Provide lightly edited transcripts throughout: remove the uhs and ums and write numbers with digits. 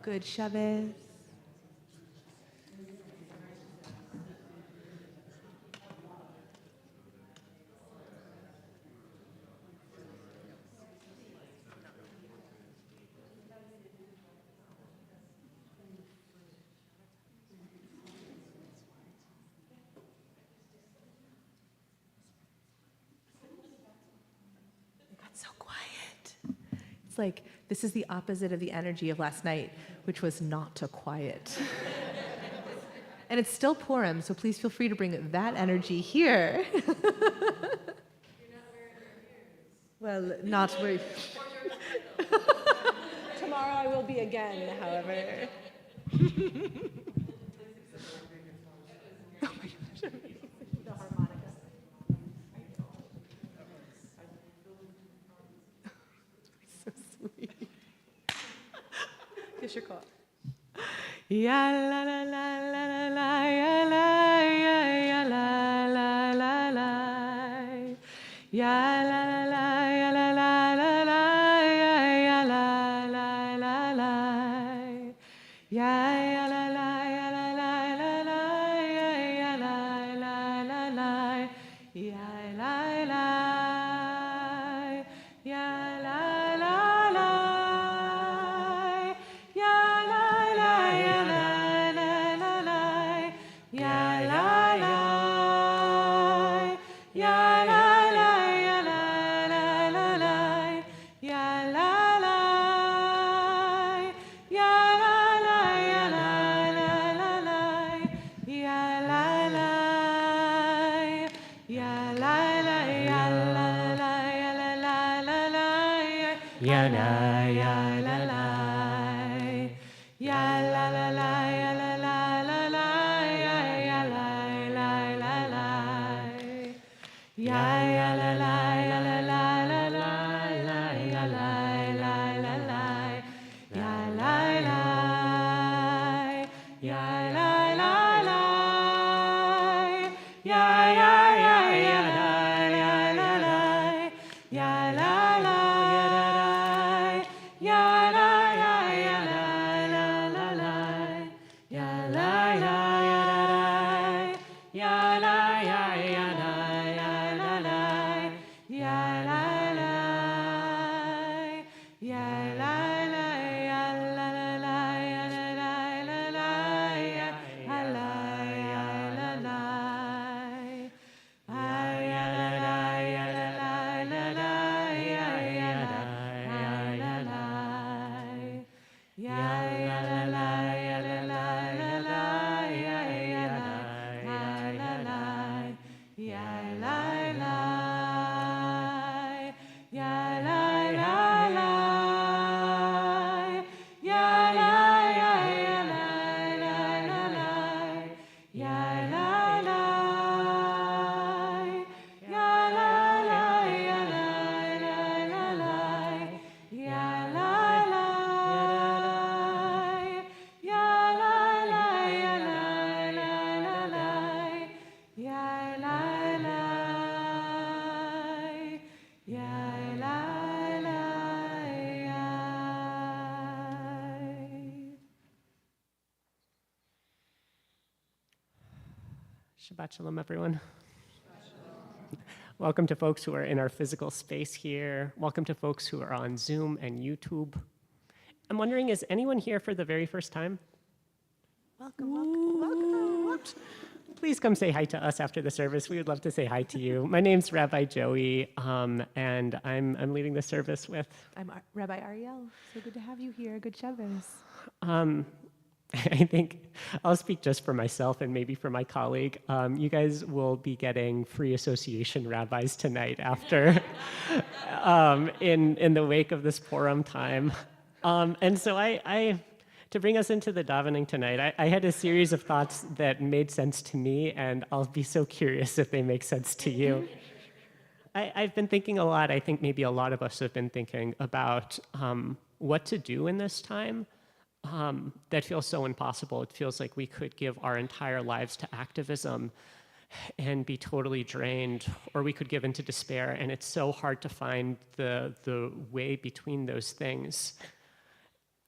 Good Shabbos. So quiet. It's like, this is the opposite of the energy of last night, which was not so quiet. And it's still Purim, so please feel free to bring that energy here. You're not wearing your ears. Well, not very. Tomorrow I will be again, however. Oh my gosh. The harmonica. So sweet. Fisher call. Ya la la la la la la ya la ya ya la la la la ya la la la ya la la la la ya ya la la la la ya ya la la ya la la la la ya ya la la la la ya la la ya la la la Shabbat Shalom, everyone. Shabbat Shalom. Welcome to folks who are in our physical space here. Welcome to folks who are on Zoom and YouTube. I'm wondering, is anyone here for the very first time? Welcome, welcome, welcome, welcome. Please come say hi to us after the service. We would love to say hi to you. My name's Rabbi Joey, and I'm leading the service with... I'm Rabbi Ariel. So good to have you here. Good Shabbos. I think I'll speak just for myself and maybe for my colleague. You guys will be getting free association rabbis tonight after, in the wake of this Purim time. And so to bring us into the davening tonight, I had a series of thoughts that made sense to me, and I'll be so curious if they make sense to you. I've been thinking a lot, I think maybe a lot of us have been thinking about what to do in this time. That feels so impossible. It feels like we could give our entire lives to activism and be totally drained, or we could give into despair, and it's so hard to find the way between those things.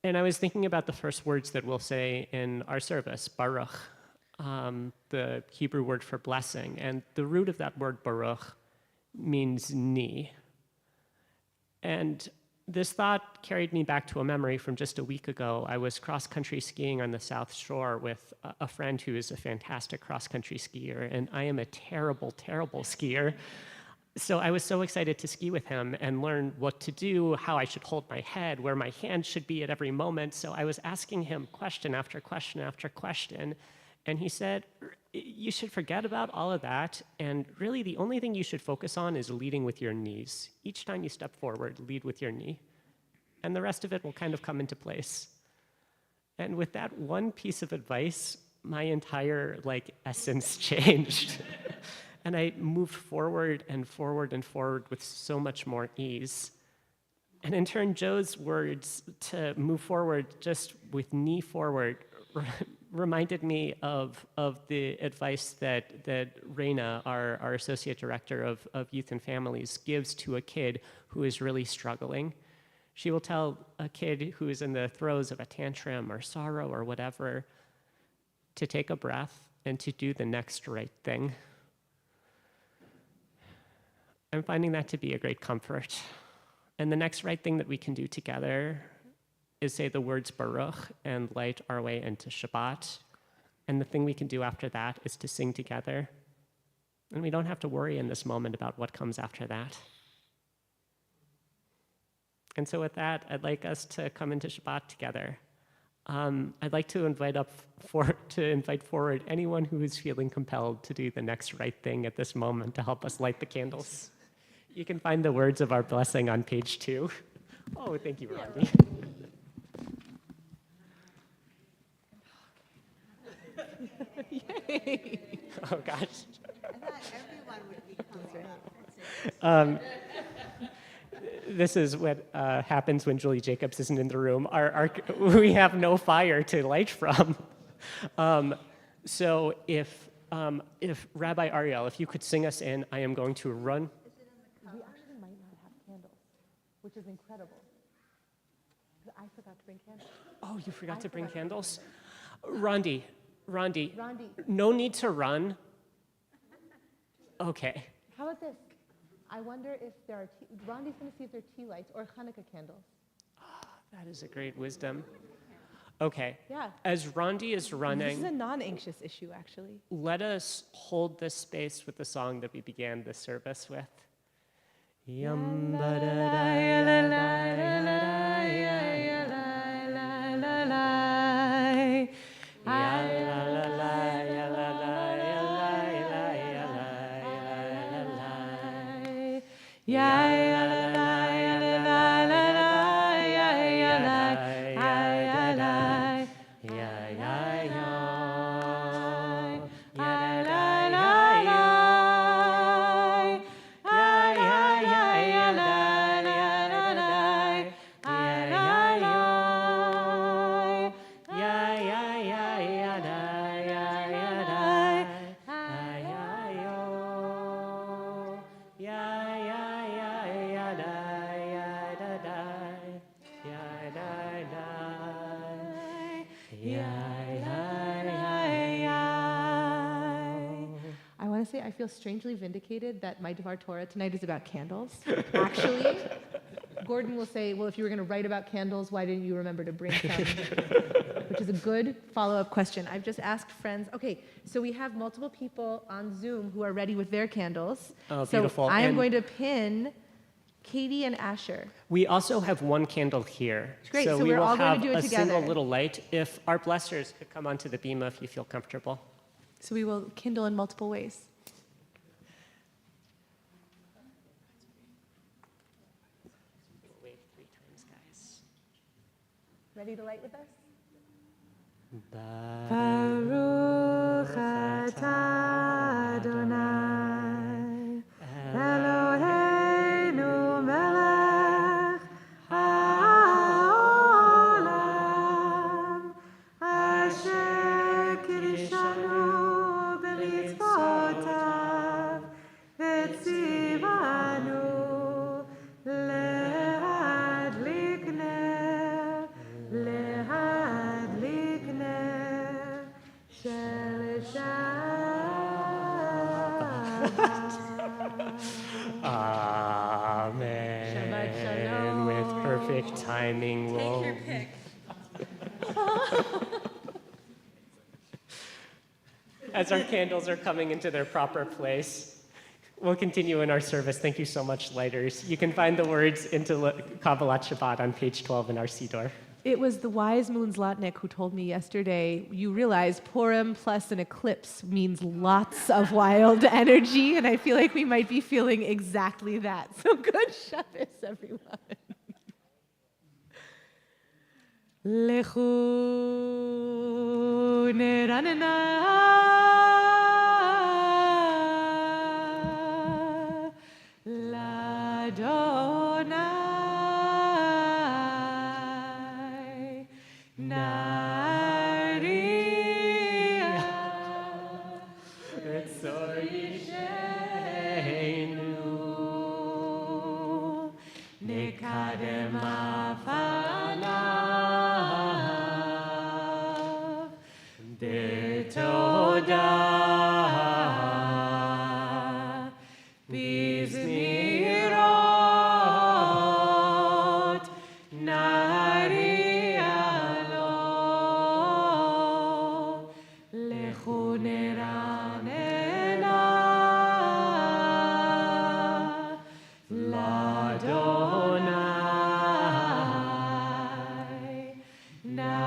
And I was thinking about the first words that we'll say in our service, Baruch, the Hebrew word for blessing. And the root of that word, Baruch, means knee. And this thought carried me back to a memory from just a week ago. I was cross-country skiing on the South Shore with a friend who is a fantastic cross-country skier, and I am a terrible, terrible skier. So I was so excited to ski with him and learn what to do, how I should hold my head, where my hands should be at every moment. So I was asking him question after question after question, and he said, you should forget about all of that, and really the only thing you should focus on is leading with your knees. Each time you step forward, lead with your knee, and the rest of it will kind of come into place. And with that one piece of advice, my entire essence changed. And I moved forward and forward and forward with so much more ease. And in turn, Joe's words to move forward just with knee forward reminded me of the advice that Reina, our Associate Director of Youth and Families, gives to a kid who is really struggling. She will tell a kid who is in the throes of a tantrum or sorrow or whatever to take a breath and to do the next right thing. I'm finding that to be a great comfort. And the next right thing that we can do together is say the words Baruch and light our way into Shabbat. And the thing we can do after that is to sing together. And we don't have to worry in this moment about what comes after that. And so with that, I'd like us to come into Shabbat together. I'd like to invite forward anyone who is feeling compelled to do the next right thing at this moment to help us light the candles. You can find the words of our blessing on page 2. Oh, thank you, Rodney. Yay. Oh, gosh. I thought everyone would be coming up. This is what happens when Julie Jacobs isn't in the room. We have no fire to light from. So if Rabbi Ariel, if you could sing us in, I am going to run. We actually might not have candles, which is incredible. I forgot to bring candles. Oh, you forgot to bring candles? Rondi, Rondi, no need to run. Okay. how about this? I wonder if there are Rondi's going to see if there are tea lights or Hanukkah candles. That is a great wisdom. Okay. Yeah. As Rondi is This is a running, non-anxious issue, actually. let us hold this space with the song that we began this service with. Yum ba da da ya la la ya la la ya ya la la la la ya la la la ya la la ya la ya ya la la la Yeah. I feel strangely vindicated that my Devar Torah tonight is about candles. Actually, Gordon will say, well, if you were going to write about candles, why didn't you remember to bring some? Which is a good follow-up question. I've just asked friends. Okay, so we have multiple people on Zoom who are ready with their candles. Oh, beautiful. So I am going to pin Katie and Asher. We also have one candle here. Great, so so we we're will all going have to do it a together. single little light. If our blessers could come onto the bima if you feel comfortable. So we will kindle in multiple ways. Wave 3 times, guys. Ready to light with us? Baruch atah Adonai Eloheinu melech haolam asher kiddushanu b'mitzvotav v'tzivanu le'adlik ner Amen. Shabbat Shalom. With perfect timing, we'll... Take your pick. As our candles are coming into their proper place, we'll continue in our service. Thank you so much, lighters. You can find the words into Kabbalat Shabbat on page 12 in our Siddur. It was the wise Moon Zlotnick who told me yesterday, you realize Purim plus an eclipse means lots of wild energy, and I feel like we might be feeling exactly that. So good Shabbos, everyone. Lechu neranena l'Adonai Naria Etzor Yisheinu Nekadem afanav b'todah bizmirot narialo lechu neranena l'Adonai Naria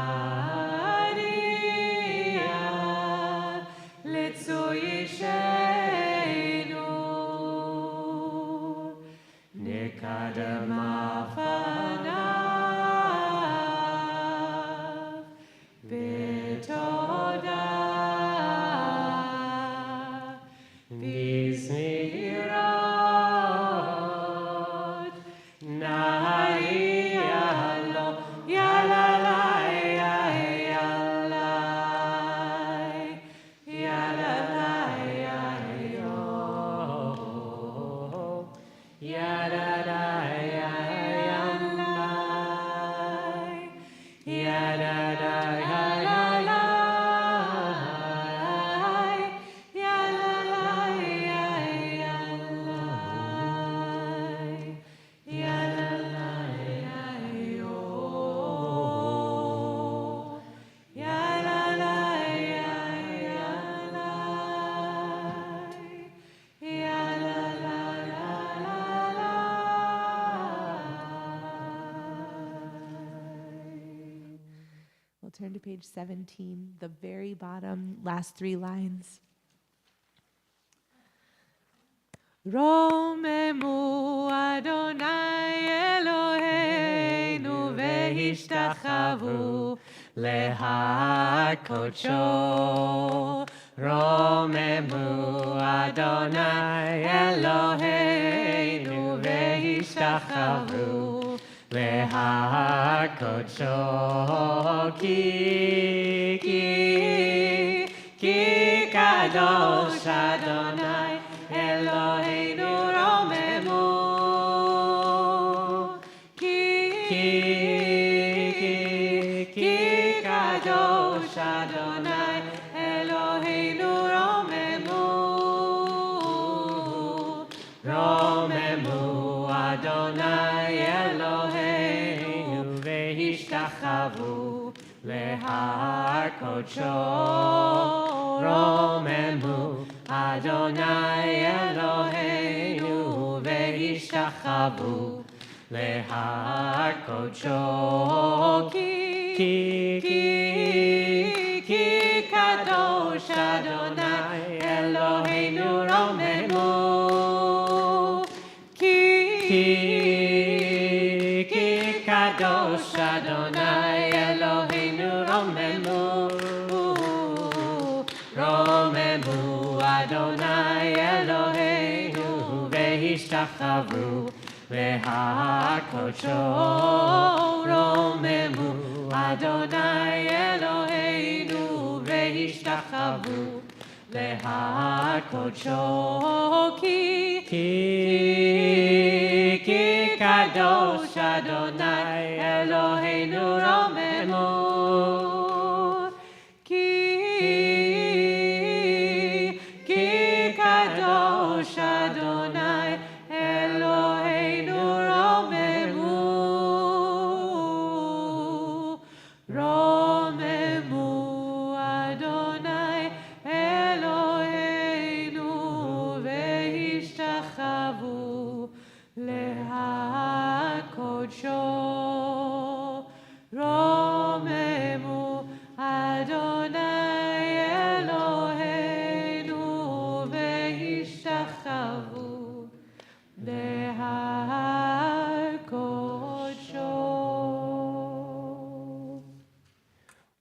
letzor Yisheinu nekadem afanav b'todah bizmirot narialo yalalai yalalai yalalai yo yalalai yalalai yalalai We'll turn to page 17, the very bottom, last 3 lines. Romemu Adonai Eloheinu vehishtachavu lehakodsho. Romemu Adonai Eloheinu vehishtachavu lehakodsho. Ki kadosh Adonai Eloheinu romemu. Ki kadosh Adonai Eloheinu romemu. Romemu Adonai Eloheinu vehishtachavu lehakodsho. Romemu Adonai Eloheinu vehishtachavu lehakodsho. Ki kadosh Adonai Eloheinu romemu. Ki kadosh Adonai Eloheinu romemu. Romemu Adonai Eloheinu vehishtachavu lehakodsho. Romemu Adonai Eloheinu vehishtachavu lehakodsho. Ki kadosh Adonai Eloheinu romemu. Ki kadosh שבו להקודשו רוממו אדוני אלוהינו והשתחוו להר קודשו.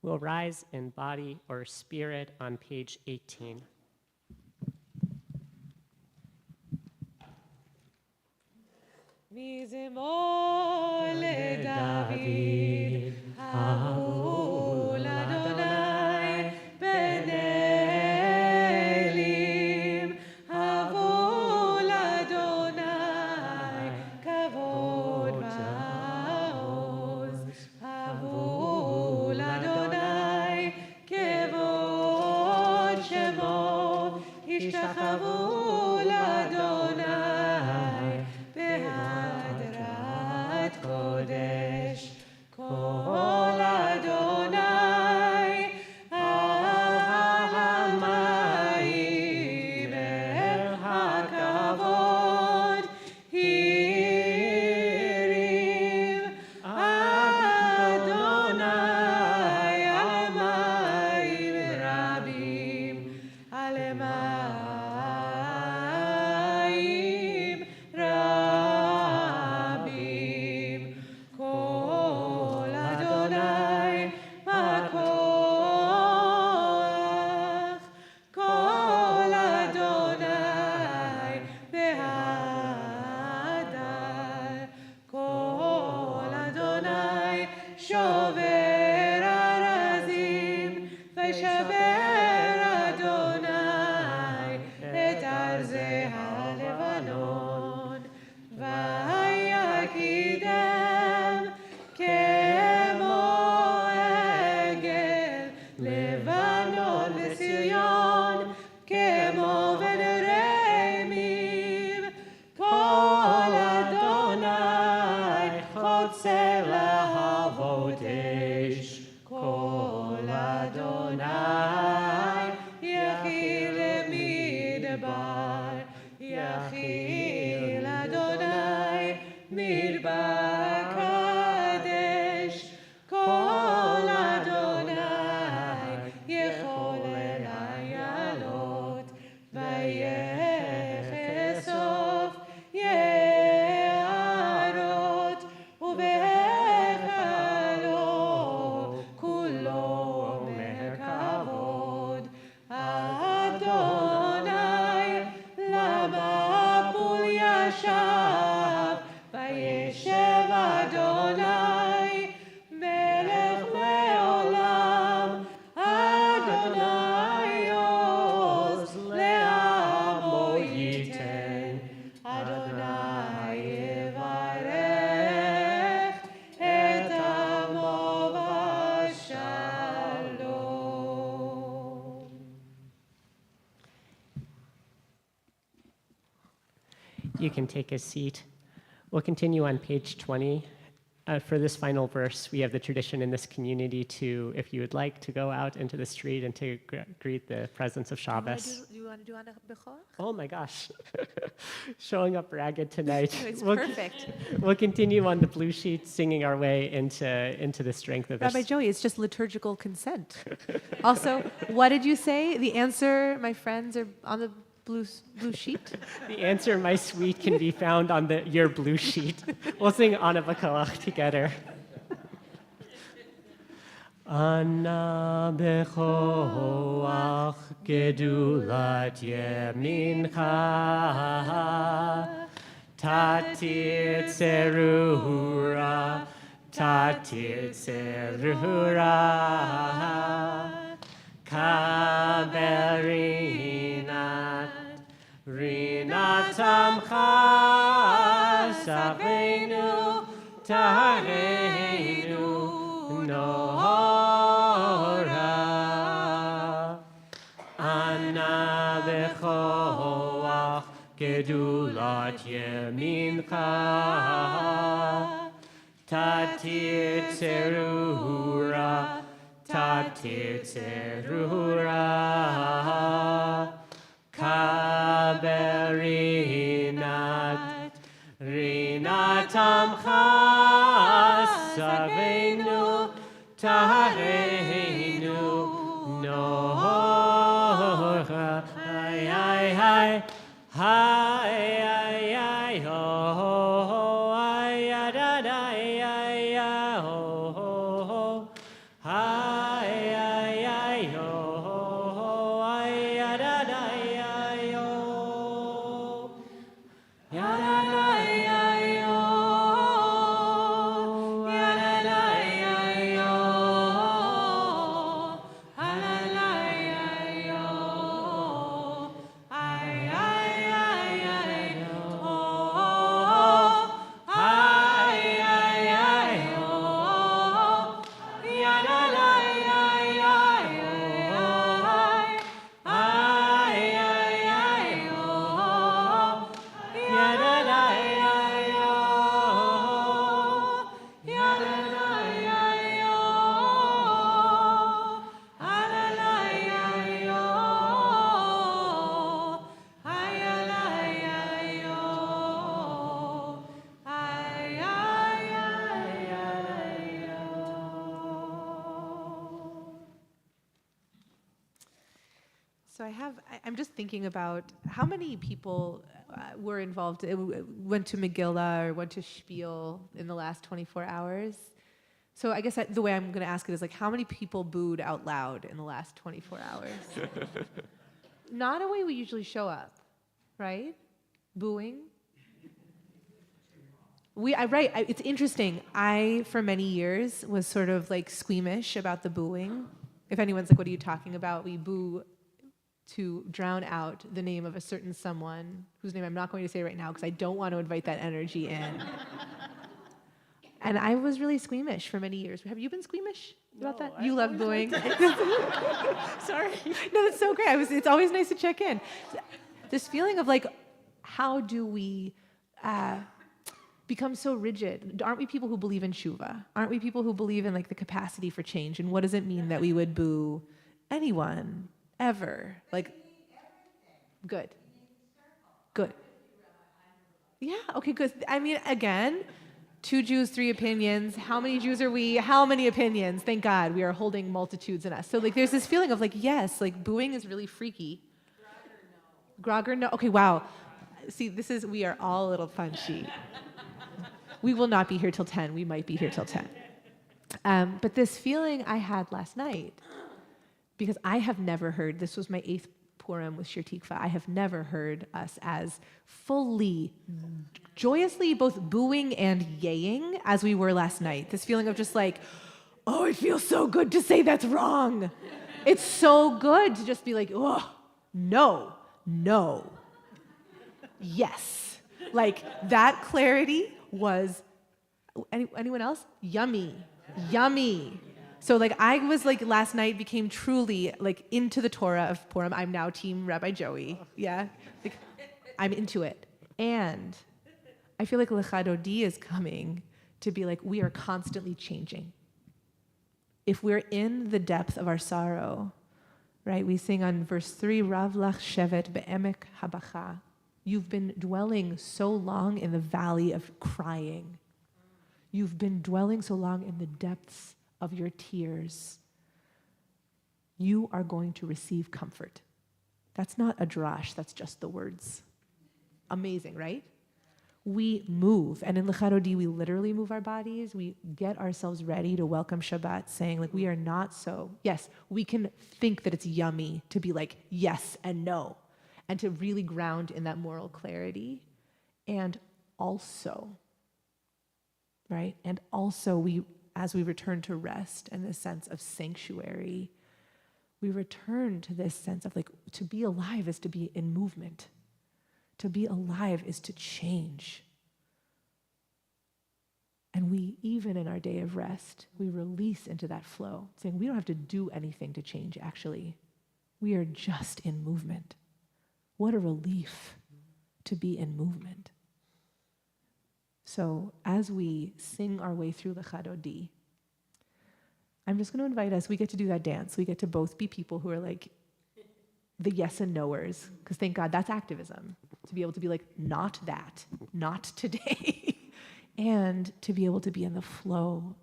We'll rise in body or spirit on page 18. מזמור לדוד, אהוב לאדוני בני אלים, אהבו לאדוני כבוד ועוז, אהבו לאדוני כבוד שמו, השתחוו לאדוני בהדרת קודש, כל אדוני על המים אל הכבוד הרים, אדוני על מים רבים, על מים רבים, כל אדוני בכוח, כל אדוני בהדר, כל אדוני שובר ארזים, וישבר אדוני את ארזי הלבנון, ויקידם כמו עגל לבנון לציון, כמו בן רמים, כל אדוני חוצה להבות אש, כל אדוני יכיל מדבר, יכיל אדוני מדבר קדש, כל אדוני יכול לעלות, ויחשוף יערות, ובהיכלו כולו מכבוד, אדוני למבול ישב, וישב אדוני מלך לעולם, אדוני עוז לעמו ייתן, אדוני יברך את עמו בשלום. You can take a seat. We'll continue on page 20. For this final verse, we have the tradition in this community to, if you would like, to go out into the street and to greet the presence of Shabbos. Do you want to do on a bechor? Oh my gosh, showing up ragged tonight. It's We'll- perfect. We'll continue on the blue sheet, singing our way into the strength of this. Rabbi Joey, it's just liturgical consent. Also, what did you say? The answer, my friends, are on the blue sheet? The answer, my sweet, can be found on your blue sheet. We'll sing Ana B'Koach together. Ana B'Koach gedulat yemincha, tatir tzerura, tatir tzerura, kabel rinat amcha, saveinu tareinu nora. Ana b'koach gedulat yemincha, tatir tzerura, tatir tzerura, kabel rinat Shabbat. Rinatamcha Saveinu Tahareinu Nohora Hai Hai Hai Hai Hai Ho Ho Hai Ya Da Da Hai Ya Ho Ho Ho Hai Hai Hai Ho Ho Ho Hai Ya Da Da Hai Ho Ya Da Da So I'm just thinking about how many people were involved, went to Megillah or went to Spiel in the last 24 hours. So I guess the way I'm going to ask it is like, how many people booed out loud in the last 24 hours? Not a way we usually show up, right? Booing. It's interesting. I, for many years, was sort of like squeamish about the booing. If anyone's like, what are you talking about? We boo to drown out the name of a certain someone whose name I'm not going to say right now because I don't want to invite that energy in. And I was really squeamish for many years. Have you been squeamish about that? You love booing. Sorry. No, that's so great. It's always nice to check in. This feeling of like, how do we become so rigid? Aren't we people who believe in tshuva? Aren't we people who believe in like the capacity for change? And what does it mean that we would boo anyone? Ever. Like, good. Good. Yeah, okay, good. I mean, again, 2 Jews, 3 opinions. How many Jews are we? How many opinions? Thank God we are holding multitudes in us. So, like, there's this feeling of, like, yes, like, booing is really freaky. Grogger, no. Okay, wow. See, we are all a little punchy. We will not be here till 10. We might be here till 10. But this feeling I had last night, because I have never heard, this was my 8th Purim with Shir Tikva, I have never heard us as fully, joyously both booing and yaying as we were last night. This feeling of just like, oh, it feels so good to say that's wrong. It's so good to just be like, oh, no, yes. Like that clarity was, anyone else? Yummy. So like I was like last night became truly like into the Torah of Purim. I'm now team Rabbi Joey. Yeah. Like, I'm into it. And I feel like Lecha Dodi is coming to be like, we are constantly changing. If we're in the depth of our sorrow, right? We sing on verse 3, Rav lach shevet be'emek habacha. You've been dwelling so long in the valley of crying. You've been dwelling so long in the depths of your tears. You are going to receive comfort. That's not a drash, that's just the words. Amazing, right? We move, and in Lecha Dodi, we literally move our bodies. We get ourselves ready to welcome Shabbat, saying like, we are not so. Yes, we can think that it's yummy to be like yes and no, and to really ground in that moral clarity. And also, right? And also as we return to rest and this sense of sanctuary, we return to this sense of like, to be alive is to be in movement. To be alive is to change. And we, even in our day of rest, we release into that flow, saying we don't have to do anything to change, actually. We are just in movement. What a relief to be in movement. So as we sing our way through Lecha Dodi, I'm just going to invite us, we get to do that dance. We get to both be people who are like the yes and knowers, because thank God that's activism. to be able to be like, not that, not today, and to be able to be in the flow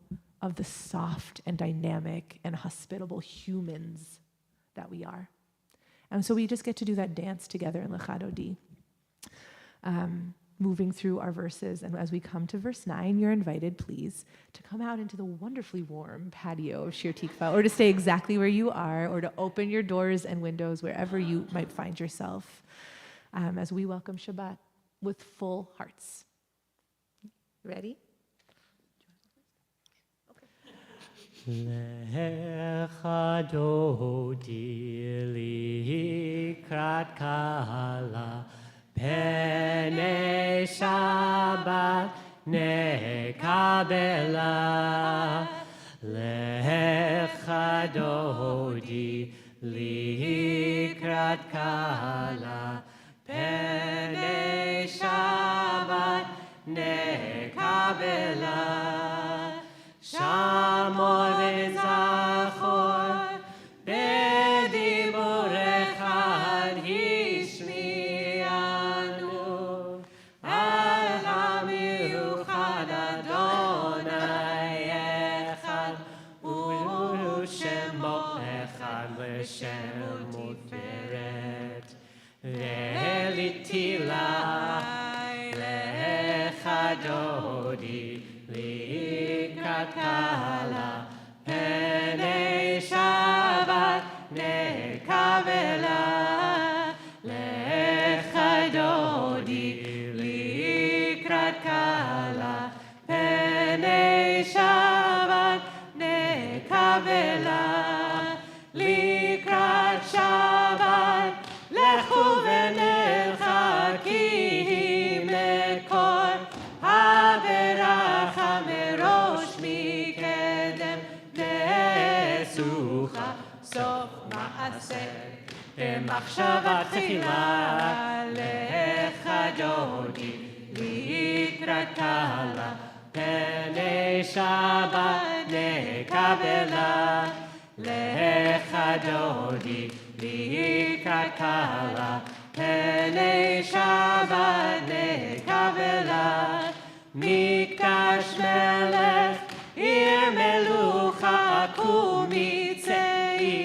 of the soft and dynamic and hospitable humans that we are. And so we just get to do that dance together in Lecha Dodi, moving through our verses. And as we come to verse 9, you're invited, please, to come out into the wonderfully warm patio of Shir Tikva, or to stay exactly where you are, or to open your doors and windows wherever you might find yourself, as we welcome Shabbat with full hearts. Ready? Lecha dodi likrat kala Penei Shabbat nekabela Lecha dodi likrat kala Penei Shabbat nekabela Shamor v'zachor b'diburecha hishmi'anu al hamiuchad Adonai echad u'shemo echad l'shem uferet ve'litila lecha dodi Kala Penei Shabbat nekabela Lecha dodi likrat kala Penei Shabbat nekabela Likrat Shabbat lechu v'nerchaki mekor Haveracha merosh mikedem nesucha sof ma'aseh B'machshavat tchila lecha dodi likrat kala Penei Shabbat nekabela Lecha dodi likrat kala Penei Shabbat nekabela Mikdash melech ir melucha kumitzei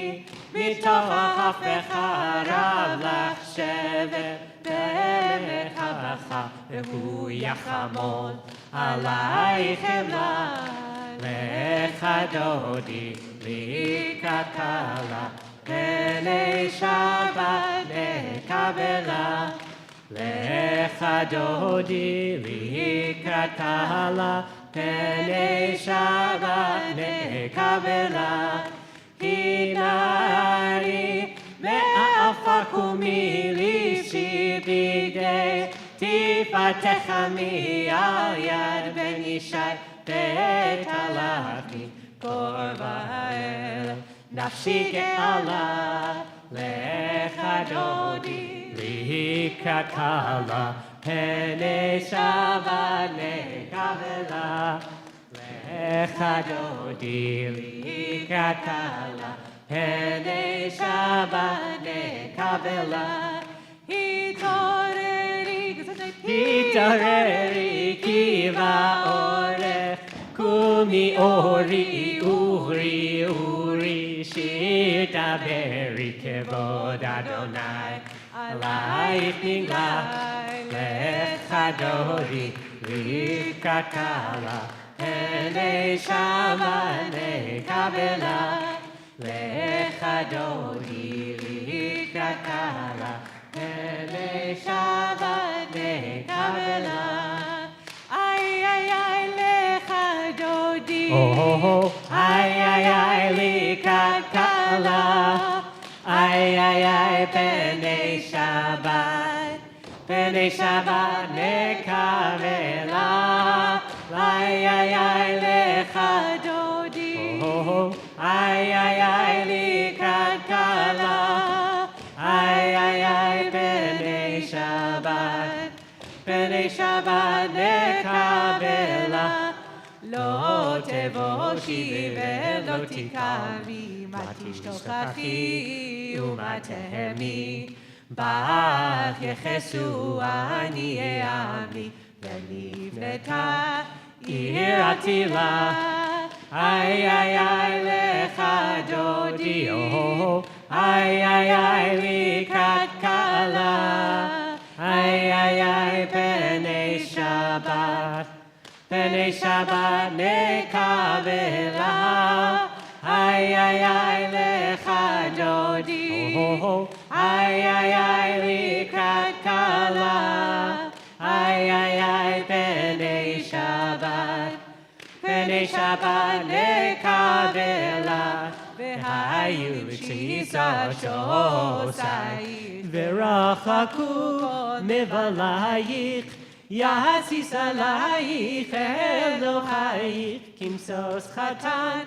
mitoch hafecha rav lach shevet be'mechacha vehu yachamol alaychem la lecha dodi likrat kala Penei Shabbat nekabela Lecha dodi likrat kala Penei Shabbat nekabela Hinari me'afar kumilishi bigdei Tifatecha mi'al yad ben Yishai bet halachi korba el Nafshi ge'ala lecha dodi Likrat kala Penei Shabbat nekabela Lecha dodi likrat kala Penei Shabbat nekabela Hitoreri kiva orech Kumi ori uri Shir daberi kevod Adonai Alayich niglah lecha dodi likrat kala Penei Shabbat nekabela Lecha dodi likrat kala Penei Shabbat nekabela Ay ay ay lecha dodi Ay ay ay likrat kala Ay, ay, ay, Penei Shabbat nekabela. Ay, ay, ay, lecha dodi. Ay, ay, ay, likrat kala. Ay, ay, ay, Penei Shabbat nekabela. לא תבושי ולא תקרבי, מה תשתוכחי ומה תהמי, בך יחסו עניי עמי, ונבנתה עיר עתילה. איי איי איי לך דודי, איי איי איי לקראת כלה. איי איי איי בני שבת, בני שבת נקבלה. איי איי איי לך דודי, איי איי איי לקראת כלה. איי איי איי בני שבת, בני שבת נקבלה. והיו לתפיסתוסייך, ורחקו מבלייך, יסיס עלייך אלוהייך, כמשוש חתן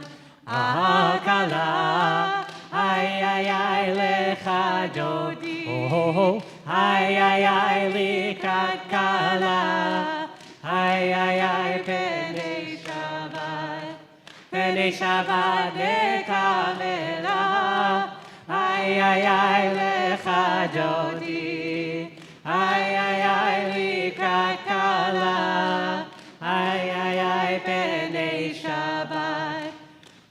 הכלה. איי איי איי לך דודי, איי איי איי לקראת כלה. איי איי איי בני שבת, בני שבת נקבלה. איי איי איי לך דודי, איי איי איי לקראת כלה. איי איי איי בני שבת,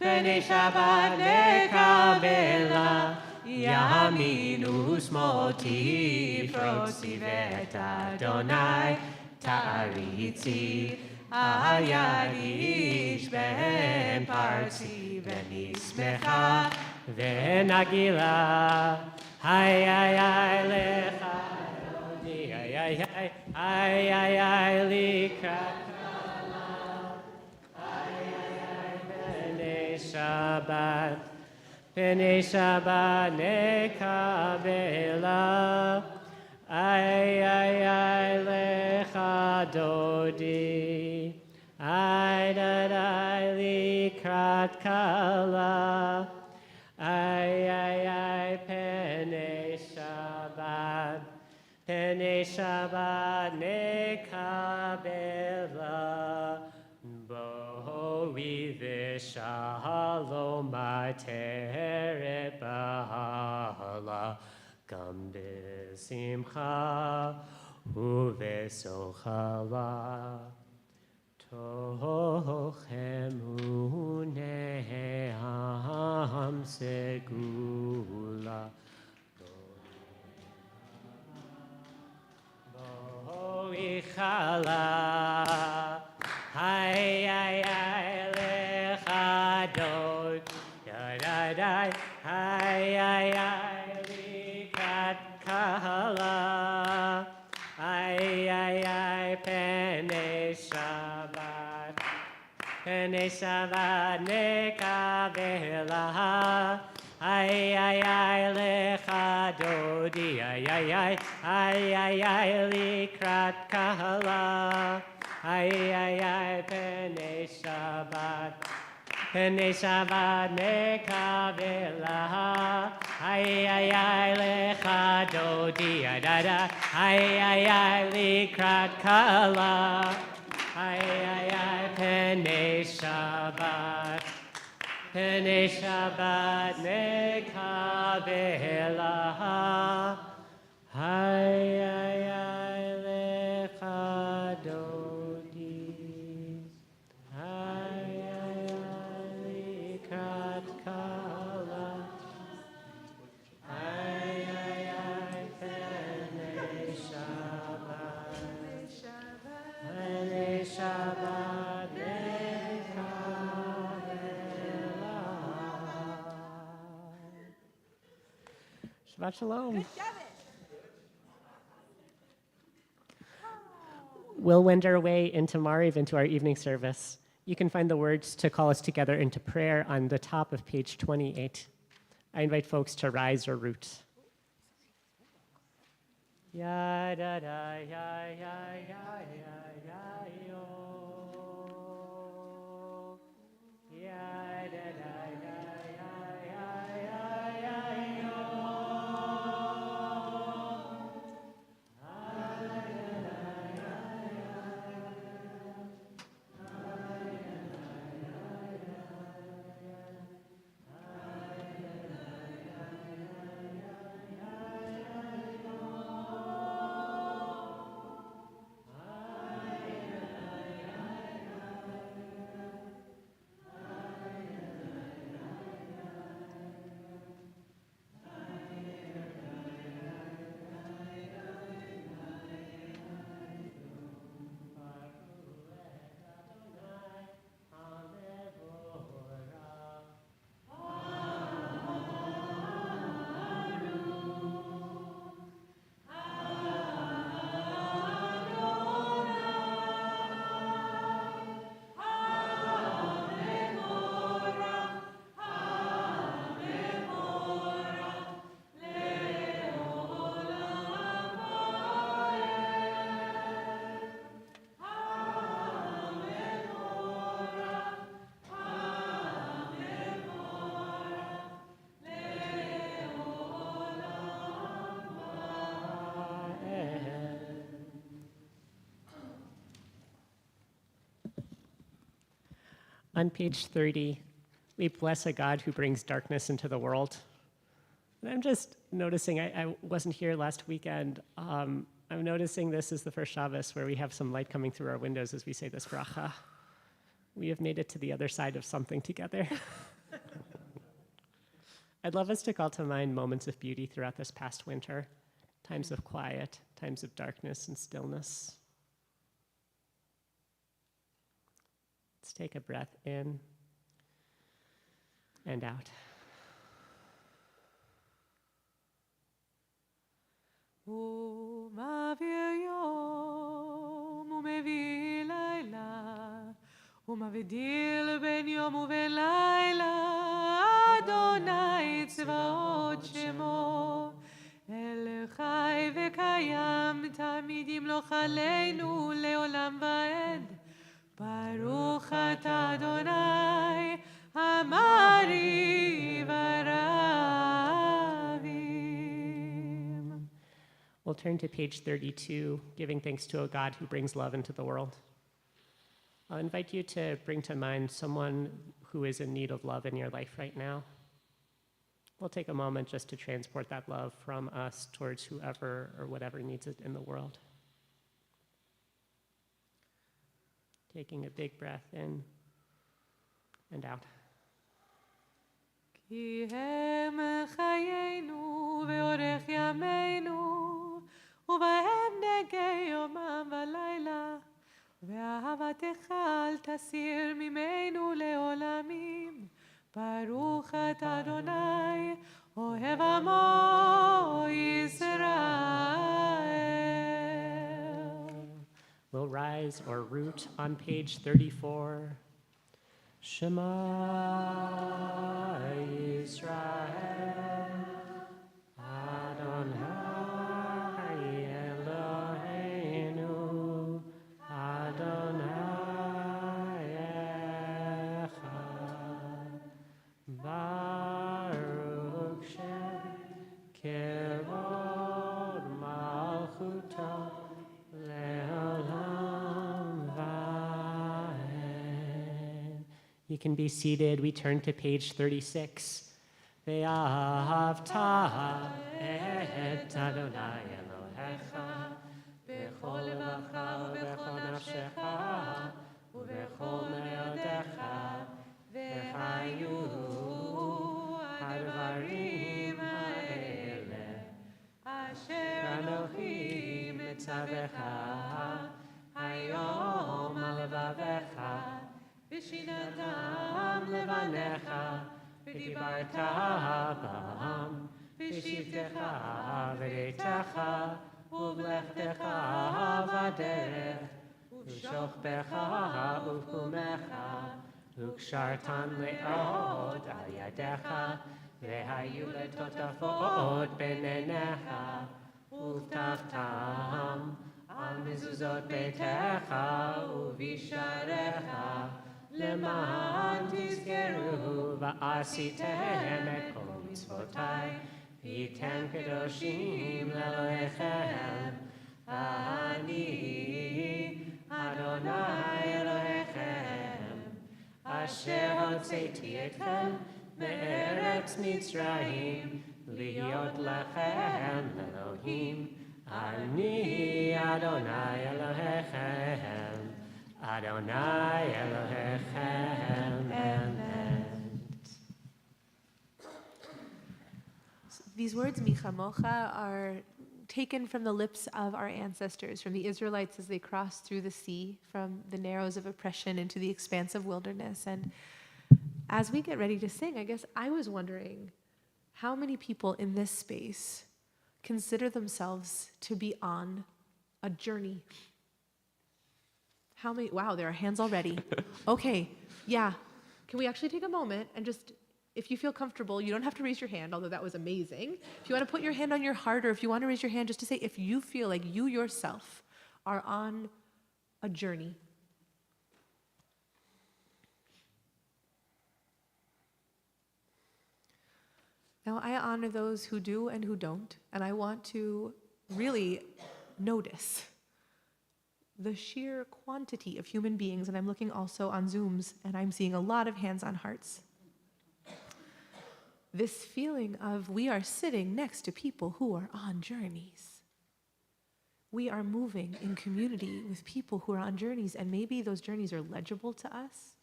בני שבת נקבלה. ימין ושמאל תפרוצי ואת אדוני תעריצי. על יד איש בן פרצי ונשמחה ונגילה. איי איי איי לך דודי, איי איי איי, איי איי איי לקראת כלה. איי איי איי בני שבת, בני שבת נקבלה. איי איי איי לך דודי, איי איי איי לקראת כלה. איי איי איי פני שבת, פני שבת נקבלה. בואי ושלום עטרת בהלה, גם בשמחה ובשמחה. תוך אמונם סגולה. בואי חלה, איי איי איי לך דוד, ידעי, איי איי איי לקראת כלה. איי איי איי פני שבת, פני שבת נקבלה. איי איי איי לך דודי, איי איי איי, איי איי איי לקראת כלה. איי איי איי פני שבת, פני שבת נקבלה. איי איי איי לך דודי, איי איי איי לקראת כלה. איי איי איי פני שבת, פני שבת נקבלה. איי איי איי לך דודי, איי איי איי לקראת כלה. איי איי איי פני שבת, פני שבת נקבלה. Shabbat Shalom. We'll wend our way into Mariv, into our evening service. You can find the words to call us together into prayer on the top of page 28. I invite folks to rise or root. Ya da da ya ya ya ya ya yo. Ya da da ya ya ya ya ya yo. On page 30, we bless a God who brings darkness into the world. And I'm just noticing, I wasn't here last weekend. I'm noticing this is the first Shabbos where we have some light coming through our windows as we say this bracha. We have made it to the other side of something together. I'd love us to call to mind moments of beauty throughout this past winter, times of quiet, times of darkness and stillness. Let's take a breath in and out. הוא מעביר יום ומביא לילה, הוא מבדיל בין יום ובין לילה, אדוני צבאות שמו, אל חי וקיים, תמיד ימלוך עלינו לעולם ועד. ברוך אתה אדוני, המרי ורבים. We'll turn to page 32, giving thanks to a God who brings love into the world. I'll invite you to bring to mind someone who is in need of love in your life right now. We'll take a moment just to transport that love from us towards whoever or whatever needs it in the world. Taking a big breath in and out. כי הם חיינו ואורך ימינו, ובהם נגי יומם ולילה, ואהבתך אל תסיר ממנו לעולמים. ברוך אתה אדוני, אוהב עמו ישראל. We'll rise or root on page 34. Shema Yisrael, Adonai Eloheinu, Adonai Echad, Baruch Shem Kevod Malchuto Le'olam Va'ed. You can be seated. We turn to page 36. Ve'ahavta et Adonai Elohecha b'chol levacha u'b'chol nafshecha u'b'chol me'odecha v'chayu hadvarim ha'ele asher Anochi mitzavecha hayom al levavecha v'shinatam levanecha v'dibarta b'am v'shivtecha v'reitecha u'vlechtecha v'derech u'shochbecha u'kumecha u'kshartan le'od al yadecha v'hayu letotafot b'neinecha u'ftachtam al mezuzot beitecha u'visharecha למען תזכרו ועשיתם את כל מצוותיי, והייתם קדושים לאלוהיכם. אני אדוני אלוהיכם, אשר הוצאתי אתכם מארץ מצרים, להיות לכם אלוהים. אני אדוני אלוהיכם. Adonai Elohechem, amen. These words, Michamocha, are taken from the lips of our ancestors, from the Israelites as they crossed through the sea, from the narrows of oppression into the expanse of wilderness. And as we get ready to sing, I guess I was wondering how many people in this space consider themselves to be on a journey. How many? Wow, there are hands already. Okay, yeah. Can we actually take a moment and just, if you feel comfortable, you don't have to raise your hand, although that was amazing. If you want to put your hand on your heart, or if you want to raise your hand just to say if you feel like you yourself are on a journey. Now, I honor those who do and who don't, and I want to really notice the sheer quantity of human beings, and I'm looking also on Zooms, and I'm seeing a lot of hands on hearts. This feeling of we are sitting next to people who are on journeys. We are moving in community with people who are on journeys, and maybe those journeys are legible to us,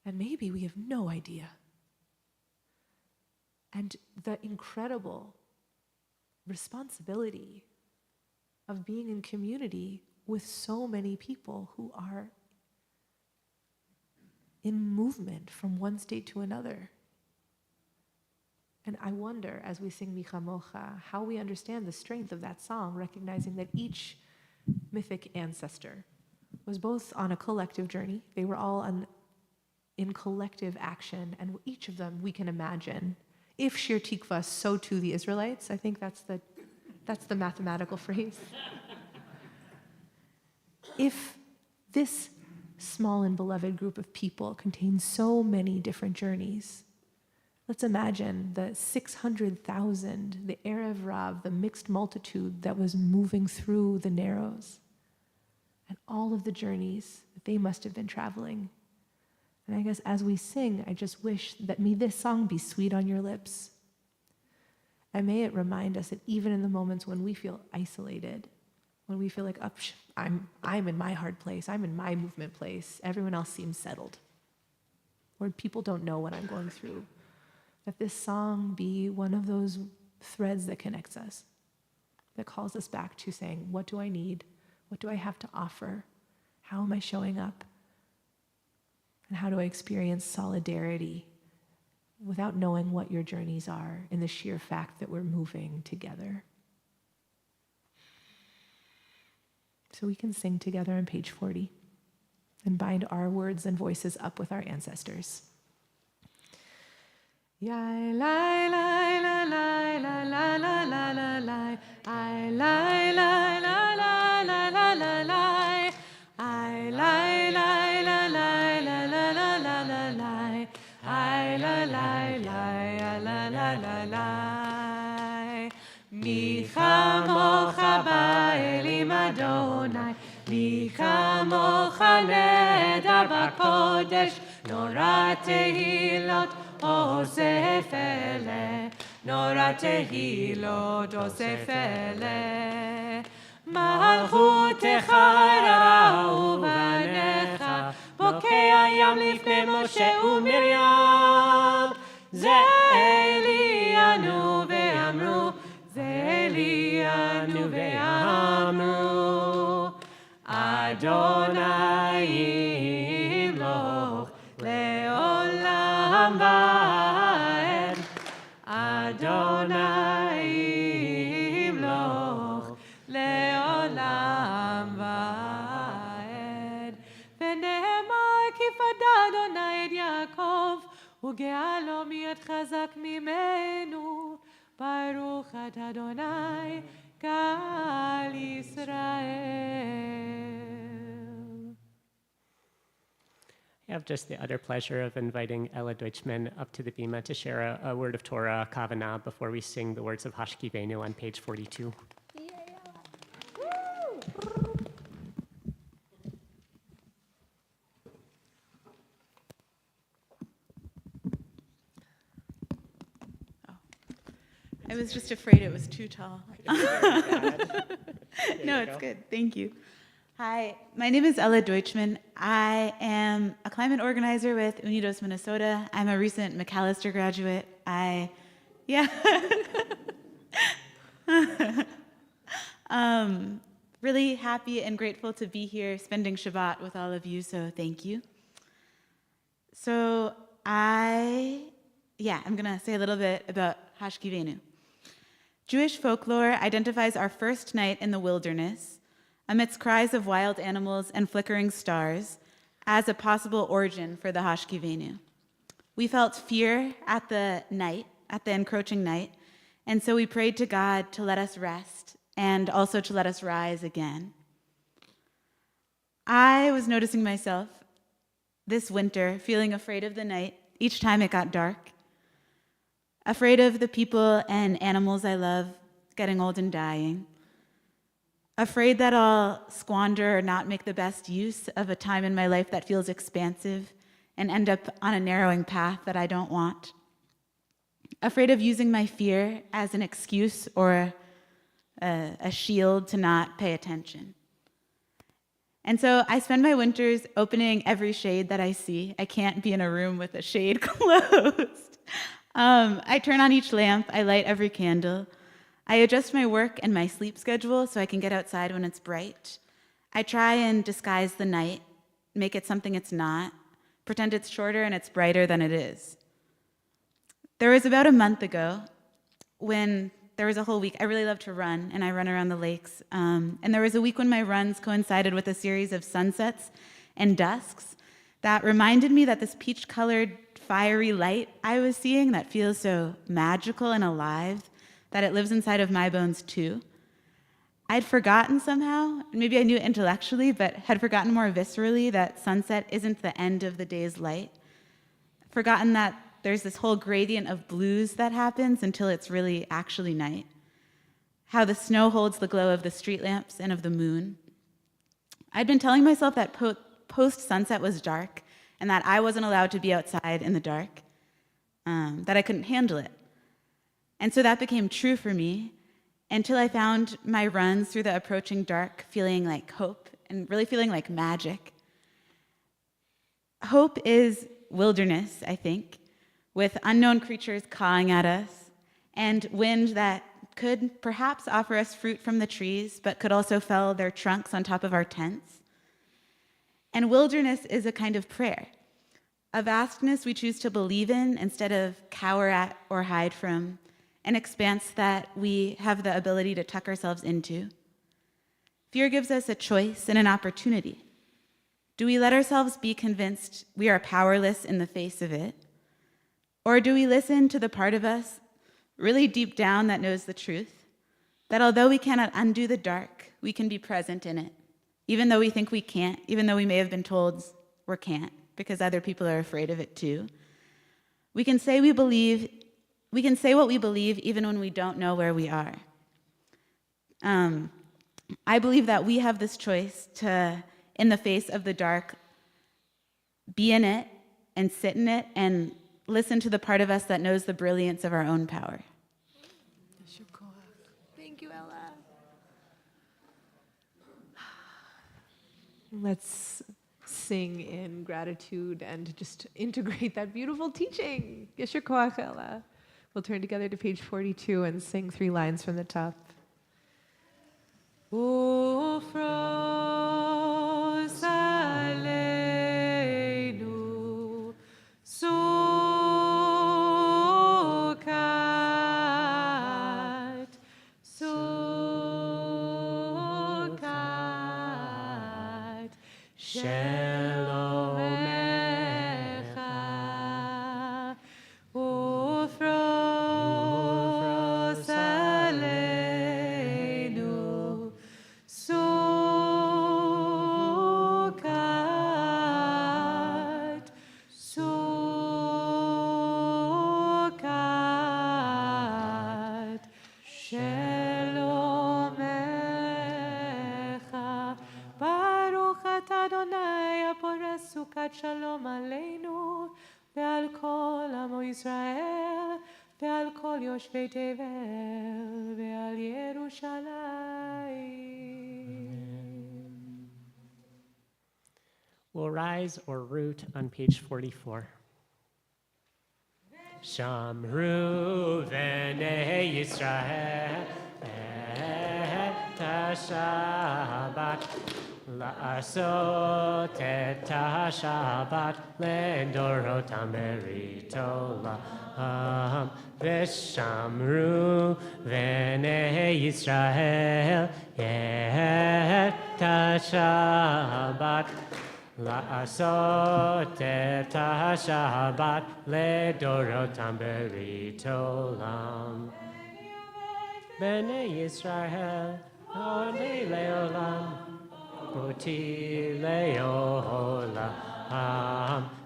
and maybe we have no idea. And the incredible responsibility of being in community with so many people who are in movement from one state to another. And I wonder, as we sing Micha Mocha, how we understand the strength of that song, recognizing that each mythic ancestor was both on a collective journey. They were all in collective action, and each of them we can imagine. If Shir Tikva, so too the Israelites. I think that's the mathematical phrase. If this small and beloved group of people contains so many different journeys, let's imagine the 600,000, the Erev Rav, the mixed multitude that was moving through the Narrows, and all of the journeys that they must have been traveling. And I guess as we sing, I just wish that may this song be sweet on your lips. And may it remind us that even in the moments when we feel isolated, when we feel like, I'm in my hard place, I'm in my movement place, everyone else seems settled, or people don't know what I'm going through, that this song be one of those threads that connects us, that calls us back to saying, what do I need? What do I have to offer? How am I showing up? And how do I experience solidarity without knowing what your journeys are in the sheer fact that we're moving together? So we can sing together on page 40 and bind our words and voices up with our ancestors. Yai lai lai la lai la la la la la lai, I lai lai la la la la la lai, I lai lai la lai la la la la la lai, I lai lai lai la la la lai. Micha mocha ba'elim Adonai, Micha mocha neda b'kodesh, Nora tehilot Osef ele, Nora tehilot Osef ele. Malchutecha ra'u banecha, Bokei yam lifnei Moshe u'Miriam. Ze Elianu ve'amru, Ze Elianu ve'amru, Adonai yimloch le'olam va'ed, Adonai yimloch le'olam va'ed. V'nehemar kifad Adonai et Yaakov, וגאה מיד חזק ממנו, ברוך אתה אדוני גאל ישראל. I have just the utter pleasure of inviting Ella Deutschman up to the bima to share a word of Torah, Kavanah, before we sing the words of Hashkivenu on page 42. I was just afraid it was too tall. No, it's good. Thank you. Hi, my name is Ella Deutschman. I am a climate organizer with Unidos Minnesota. I'm a recent McAllister graduate. Really happy and grateful to be here spending Shabbat with all of you, so thank you. So I'm going to say a little bit about Hashkivenu. Jewish folklore identifies our first night in the wilderness, amidst cries of wild animals and flickering stars, as a possible origin for the Hashkivenu. We felt fear at the encroaching night, and so we prayed to God to let us rest and also to let us rise again. I was noticing myself this winter feeling afraid of the night each time it got dark, afraid of the people and animals I love getting old and dying, afraid that I'll squander or not make the best use of a time in my life that feels expansive and end up on a narrowing path that I don't want. Afraid of using my fear as an excuse or a shield to not pay attention. And so I spend my winters opening every shade that I see. I can't be in a room with a shade closed. I turn on each lamp. I light every candle. I adjust my work and my sleep schedule so I can get outside when it's bright. I try and disguise the night, make it something it's not, pretend it's shorter and it's brighter than it is. There was about a month ago when there was a whole week. I really love to run, and I run around the lakes. And there was a week when my runs coincided with a series of sunsets and dusks that reminded me that this peach-colored, fiery light I was seeing that feels so magical and alive, that it lives inside of my bones too. I'd forgotten somehow, maybe I knew it intellectually, but had forgotten more viscerally that sunset isn't the end of the day's light. Forgotten that there's this whole gradient of blues that happens until it's really actually night. How the snow holds the glow of the street lamps and of the moon. I'd been telling myself that post-sunset was dark and that I wasn't allowed to be outside in the dark, that I couldn't handle it. And so that became true for me until I found my runs through the approaching dark feeling like hope and really feeling like magic. Hope is wilderness, I think, with unknown creatures cawing at us and wind that could perhaps offer us fruit from the trees, but could also fell their trunks on top of our tents. And wilderness is a kind of prayer, a vastness we choose to believe in instead of cower at or hide from, an expanse that we have the ability to tuck ourselves into. Fear gives us a choice and an opportunity. Do we let ourselves be convinced we are powerless in the face of it? Or do we listen to the part of us really deep down that knows the truth, that although we cannot undo the dark, we can be present in it, even though we think we can't, even though we may have been told we can't, because other people are afraid of it too. We can say what we believe even when we don't know where we are. I believe that we have this choice to, in the face of the dark, be in it and sit in it and listen to the part of us that knows the brilliance of our own power. Thank you, Ella. Let's sing in gratitude and just integrate that beautiful teaching. Yeshur koach, Ella. We'll turn together to page 42 and sing 3 lines from the top. Ufros aleinu sukat, sukat, shelomecha, ufros aleinu sukat, sukat, shelomecha. Baruch atah Adonai aporeh sukat shalom aleinu ve'al kol amo Yisrael ve'al kol yoshvei tevel ve'al Yerushalayim. We'll rise or root on page 44. Shamru v'nei Yisrael et ha-Shabbat la'asot et ha-Shabbat le'dorotam berito la'am v'shamru v'nei Yisrael et ha-Shabbat La'asot et ha-Shabbat le'dorotam berito olam. Bnei Yisrael, Odi le'olam, Oti le'olam.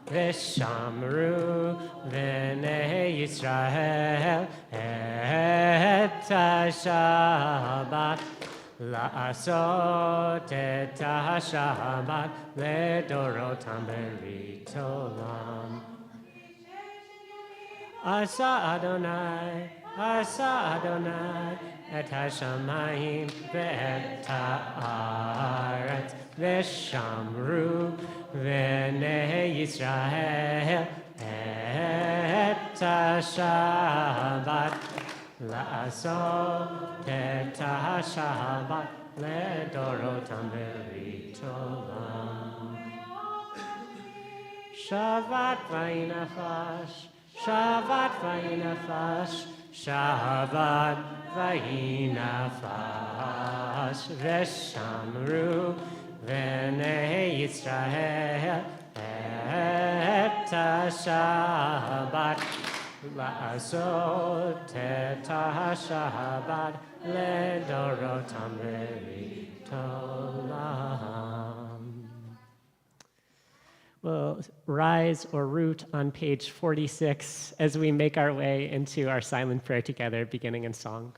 V'shamru bnei Yisrael et ha-Shabbat לעשות את השבת לדורותם ברית עולם. עשה אדוני את השמיים ואת הארץ, ושמרו בני ישראל את השבת, לעשות את השבת לדורותם ברית עולם. שבת ויהי נפש, שבת ויהי נפש, שבת ויהי נפש, ושמרו בני ישראל את השבת, לעשות את השבת לדורותם ברית עולם. We'll rise or root on page 46 as we make our way into our silent prayer together, beginning in song.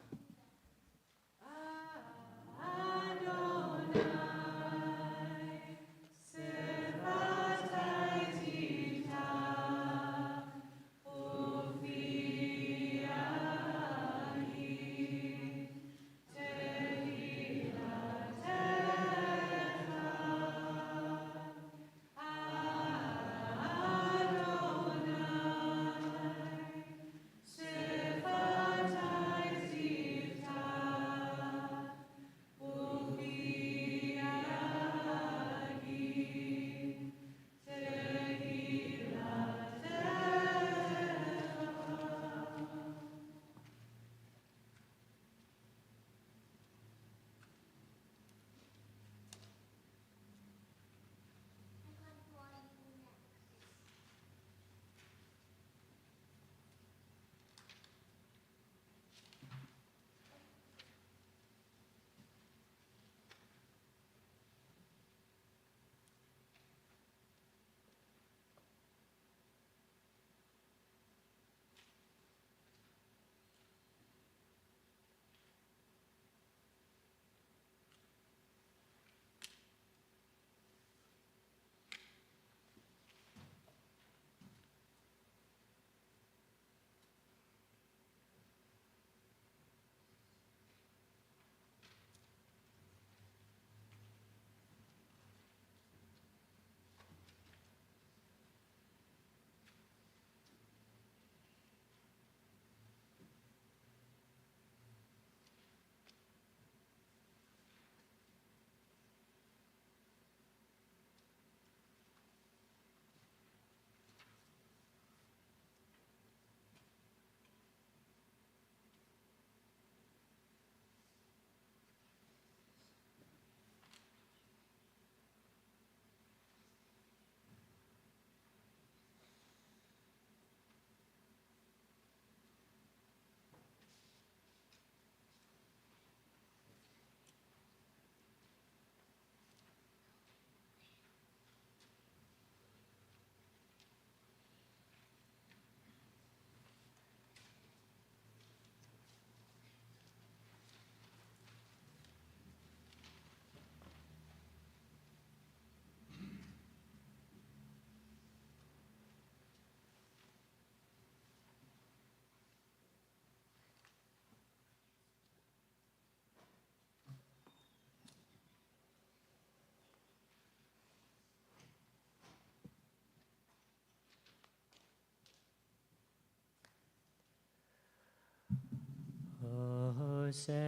Ose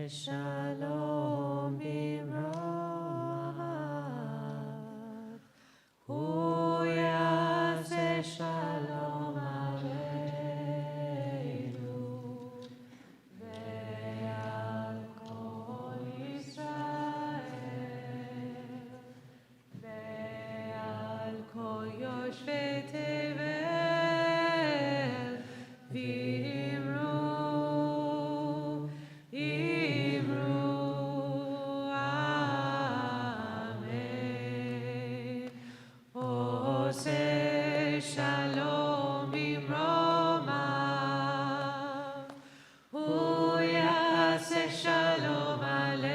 shalom bimromav, hu yaseh shalom aleinu, ve'al kol Yisrael, ve'al kol yoshvei tevel, v'imru Shalom bimromav, hu yaseh shalom aleinu.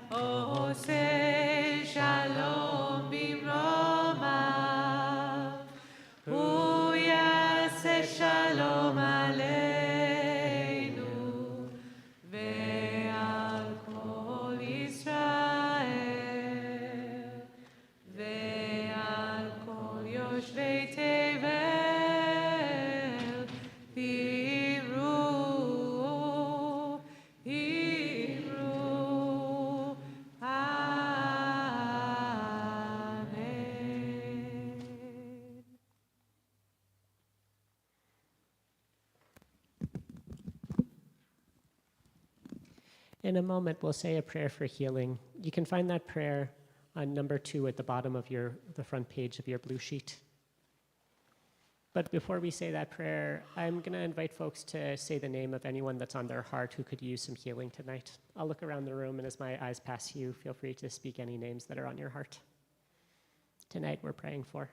Oh, say shalom bimromav. Hu yaseh shalom aleinu ve'al kol Yisrael ve'al kol yoshvei tevel v'imru Amen. In a moment, we'll say a prayer for healing. You can find that prayer on number 2 at the bottom of the front page of your blue sheet. But before we say that prayer, I'm going to invite folks to say the name of anyone that's on their heart who could use some healing tonight. I'll look around the room, and as my eyes pass you, feel free to speak any names that are on your heart. Tonight, we're praying for.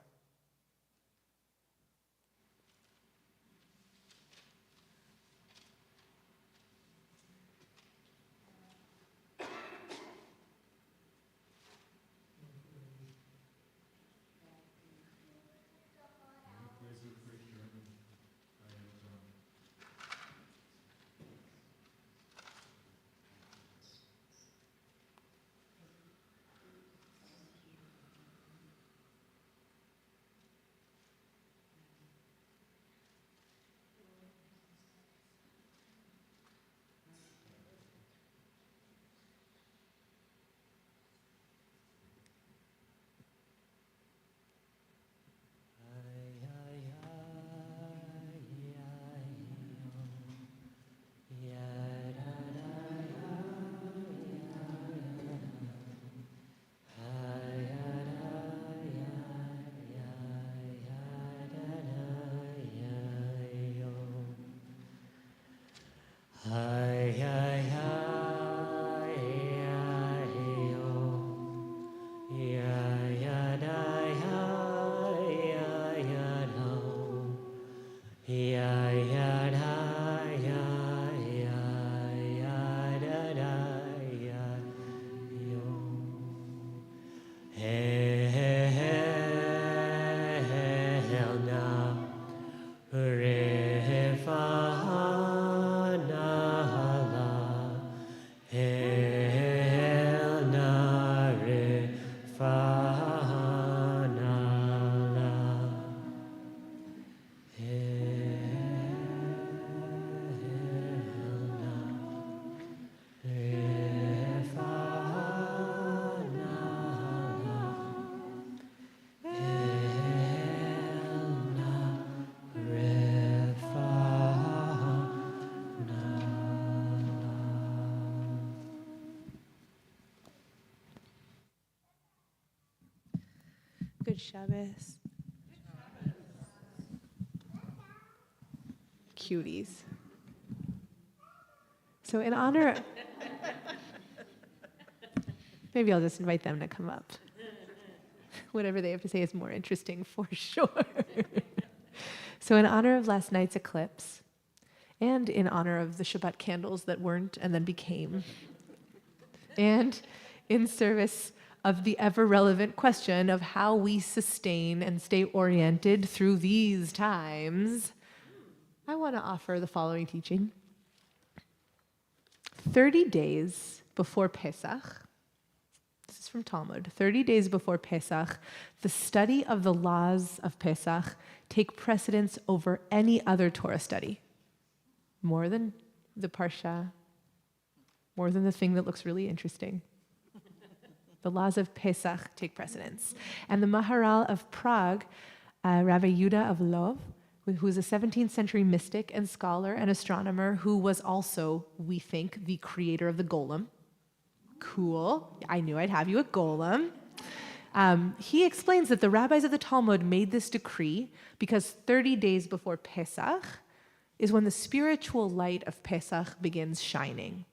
Good Shabbos. Cuties. So in honor, maybe I'll just invite them to come up. Whatever they have to say is more interesting for sure. So in honor of last night's eclipse, and in honor of the Shabbat candles that weren't and then became, and in service of the ever-relevant question of how we sustain and stay oriented through these times, I want to offer the following teaching. 30 days before Pesach, this is from Talmud, 30 days before Pesach, the study of the laws of Pesach take precedence over any other Torah study. More than the Parsha, more than the thing that looks really interesting. The laws of Pesach take precedence. And the Maharal of Prague, Rav Yehuda of Lov, who is a 17th century mystic and scholar and astronomer who was also, we think, the creator of the golem. Cool. I knew I'd have you a golem. He explains that the rabbis of the Talmud made this decree because 30 days before Pesach is when the spiritual light of Pesach begins shining.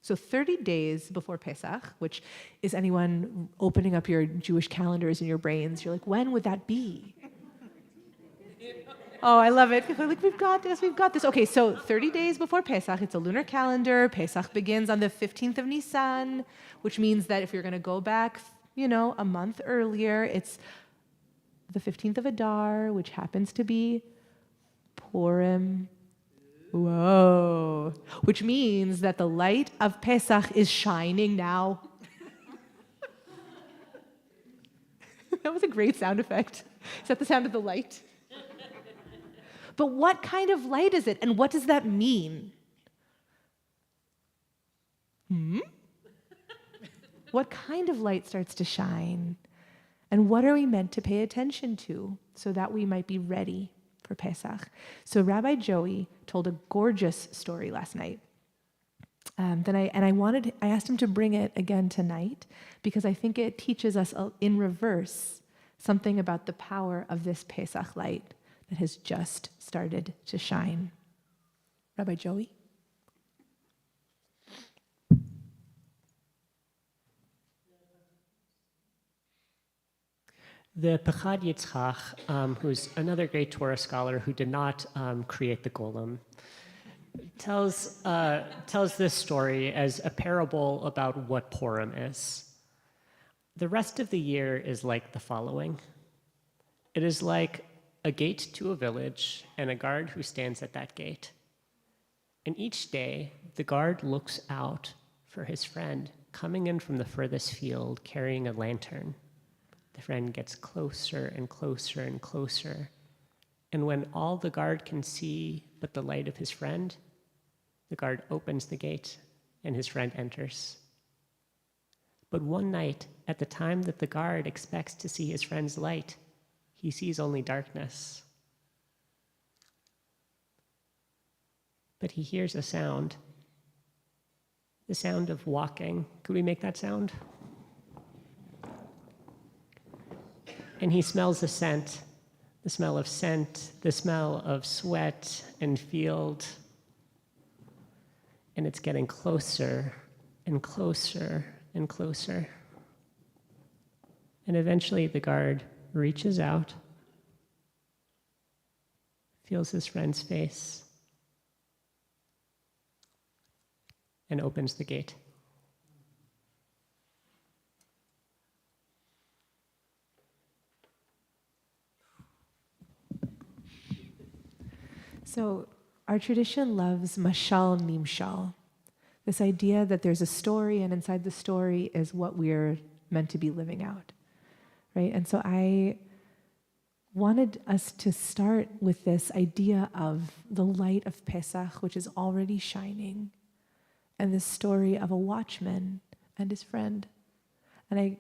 So 30 days before Pesach, which is anyone opening up your Jewish calendars in your brains, you're like, when would that be? Oh, I love it. People are like, we've got this, we've got this. Okay, so 30 days before Pesach, it's a lunar calendar. Pesach begins on the 15th of Nisan, which means that if you're going to go back, a month earlier, it's the 15th of Adar, which happens to be Purim. Whoa. Which means that the light of Pesach is shining now. That was a great sound effect. Is that the sound of the light? But what kind of light is it, and what does that mean? What kind of light starts to shine? And what are we meant to pay attention to so that we might be ready for Pesach? So Rabbi Joey told a gorgeous story last night. I asked him to bring it again tonight because I think it teaches us in reverse something about the power of this Pesach light that has just started to shine. Rabbi Joey? The Pechad Yitzchak, who's another great Torah scholar who did not create the golem, tells this story as a parable about what Purim is. The rest of the year is like the following. It is like a gate to a village and a guard who stands at that gate. And each day, the guard looks out for his friend coming in from the furthest field carrying a lantern. The friend gets closer and closer and closer. And when all the guard can see but the light of his friend, the guard opens the gate and his friend enters. But one night, at the time that the guard expects to see his friend's light, he sees only darkness. But he hears a sound, the sound of walking. Could we make that sound? And he smells the scent, the smell of scent, the smell of sweat and field. And it's getting closer and closer and closer. And eventually the guard reaches out, feels his friend's face, and opens the gate. So our tradition loves mashal nimshal, this idea that there's a story and inside the story is what we're meant to be living out, right? And so I wanted us to start with this idea of the light of Pesach, which is already shining, and the story of a watchman and his friend. And I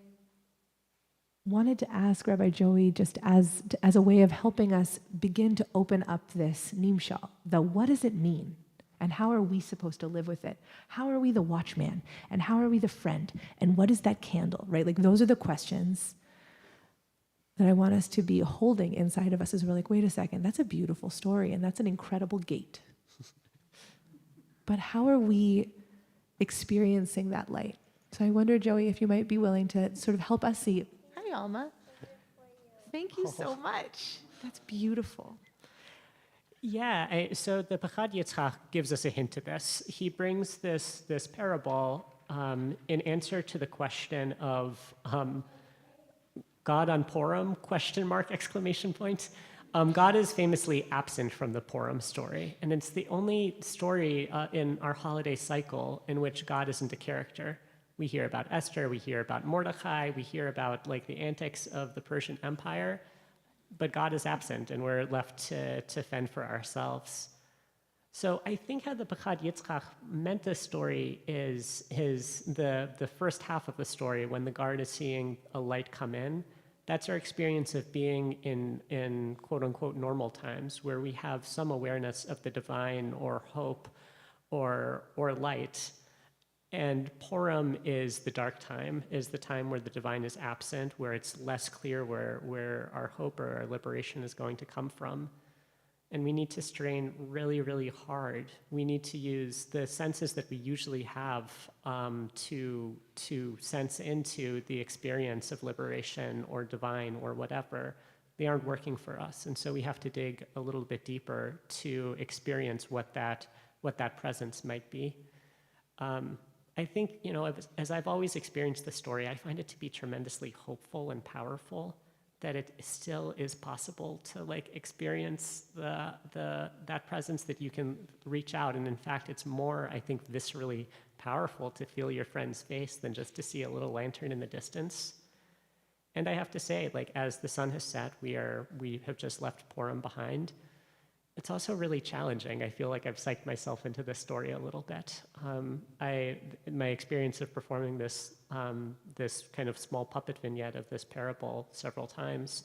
wanted to ask Rabbi Joey, just as a way of helping us begin to open up this nimshal, what does it mean? And how are we supposed to live with it? How are we the watchman? And how are we the friend? And what is that candle, right? Like those are the questions that I want us to be holding inside of us as we're like, wait a second, that's a beautiful story and that's an incredible gate. But how are we experiencing that light? So I wonder, Joey, if you might be willing to sort of help us see. Hi, Alma. Thank you so much. That's beautiful. Yeah, so the Pechad Yitzchak gives us a hint to this. He brings this parable in answer to the question of God on Purim, ? God is famously absent from the Purim story, and it's the only story in our holiday cycle in which God isn't a character. We hear about Esther, we hear about Mordechai, we hear about like the antics of the Persian Empire, but God is absent and we're left to fend for ourselves. So I think how the Pechad Yitzchak meant this story is the first half of the story when the guard is seeing a light come in. That's our experience of being in quote unquote normal times where we have some awareness of the divine or hope or light. And Purim is the dark time, is the time where the divine is absent, where it's less clear where our hope or our liberation is going to come from. And we need to strain really, really hard. We need to use the senses that we usually have to sense into the experience of liberation or divine or whatever. They aren't working for us. And so we have to dig a little bit deeper to experience what that presence might be. I think, as I've always experienced the story, I find it to be tremendously hopeful and powerful, that it still is possible to experience that presence, that you can reach out. And in fact, it's more, I think, viscerally powerful to feel your friend's face than just to see a little lantern in the distance. And I have to say, as the sun has set, we have just left Purim behind. It's also really challenging. I feel like I've psyched myself into this story a little bit. My experience of performing this kind of small puppet vignette of this parable several times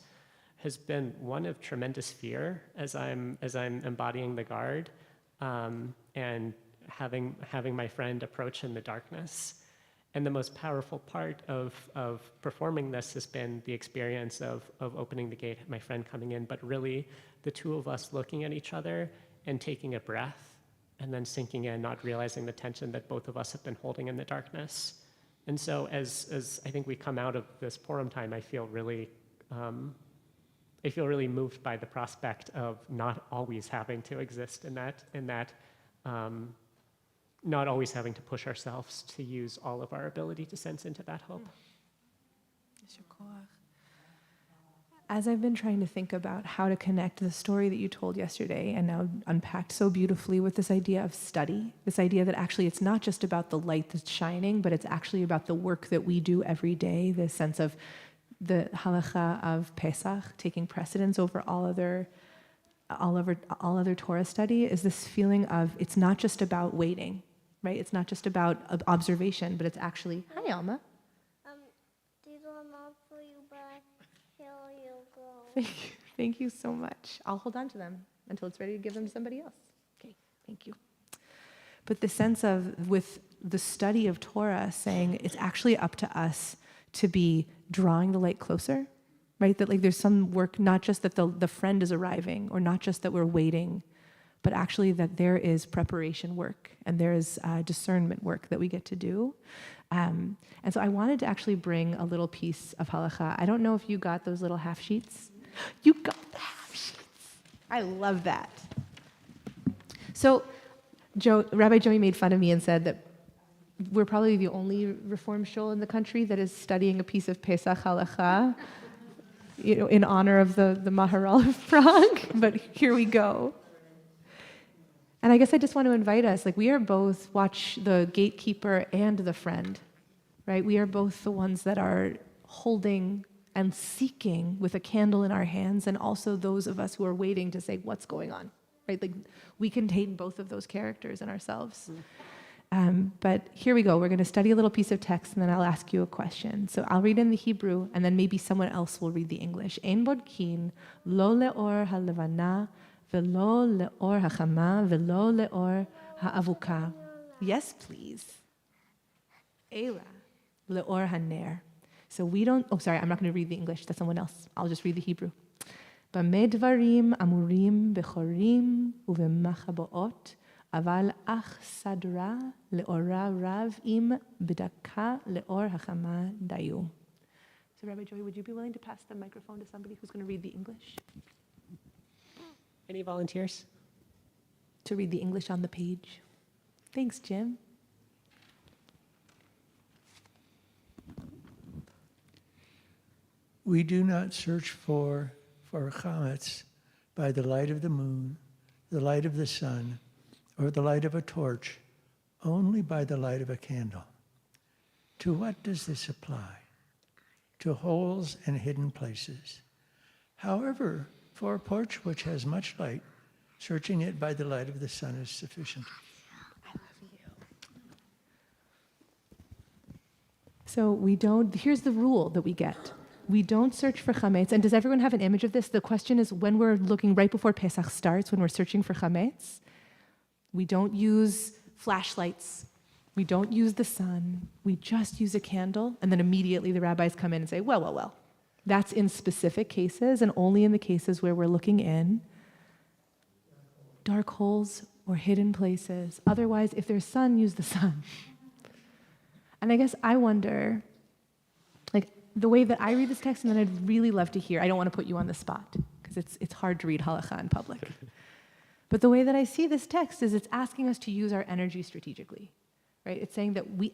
has been one of tremendous fear as I'm embodying the guard, and having my friend approach in the darkness. And the most powerful part of performing this has been the experience of opening the gate, my friend coming in, but really the two of us looking at each other and taking a breath and then sinking in, not realizing the tension that both of us have been holding in the darkness. And so as I think we come out of this Purim time, I feel really moved by the prospect of not always having to exist in that not always having to push ourselves to use all of our ability to sense into that hope. As I've been trying to think about how to connect the story that you told yesterday and now unpacked so beautifully with this idea of study, this idea that actually it's not just about the light that's shining, but it's actually about the work that we do every day, the sense of the halacha of Pesach taking precedence over all other Torah study, is this feeling of it's not just about waiting, right? It's not just about observation, but it's actually, hi, Alma. These are not for you, but here you go. Thank you so much. I'll hold on to them until it's ready to give them to somebody else. Okay, thank you. But the sense of, with the study of Torah, saying it's actually up to us to be drawing the light closer, right? That there's some work, not just that the friend is arriving, or not just that we're waiting, but actually that there is preparation work and there is discernment work that we get to do. And so I wanted to actually bring a little piece of halacha. I don't know if you got those little half sheets. You got the half sheets. I love that. So Rabbi Joey made fun of me and said that we're probably the only Reform shul in the country that is studying a piece of Pesach halacha, in honor of the Maharal of Prague, but here we go. And I guess I just want to invite us, we are both, watch the gatekeeper and the friend, right? We are both the ones that are holding and seeking with a candle in our hands, and also those of us who are waiting to say, what's going on, right? We contain both of those characters in ourselves. But here we go. We're going to study a little piece of text, and then I'll ask you a question. So I'll read in the Hebrew, and then maybe someone else will read the English. Ein bodkin lo leor halevana velo leor hachama velo leor haavuka. Yes, please. Ela leor haner. So we don't. Oh, sorry. I'm not going to read the English. That's someone else. I'll just read the Hebrew. B'mei dvarim amurim bechorim uvemachaboot. Aval ach sadra leora rav im b'daka leor hachama dayu. So Rabbi Joey, would you be willing to pass the microphone to somebody who's going to read the English? Any volunteers? To read the English on the page. Thanks, Jim. We do not search for chametz by the light of the moon, the light of the sun, or the light of a torch, only by the light of a candle. To what does this apply? To holes and hidden places. However, for a porch which has much light, searching it by the light of the sun is sufficient. I love you. So here's the rule that we get. We don't search for chametz. And does everyone have an image of this? The question is, when we're looking right before Pesach starts, when we're searching for chametz, we don't use flashlights. We don't use the sun. We just use a candle. And then immediately the rabbis come in and say, well. That's in specific cases and only in the cases where we're looking in. dark holes or hidden places. Otherwise, if there's sun, use the sun. And I guess I wonder, like, the way that I read this text, and then I'd really love to hear, I don't want to put you on the spot, because it's hard to read halakha in public. But the way that I see this text is it's asking us to use our energy strategically, right? It's saying that we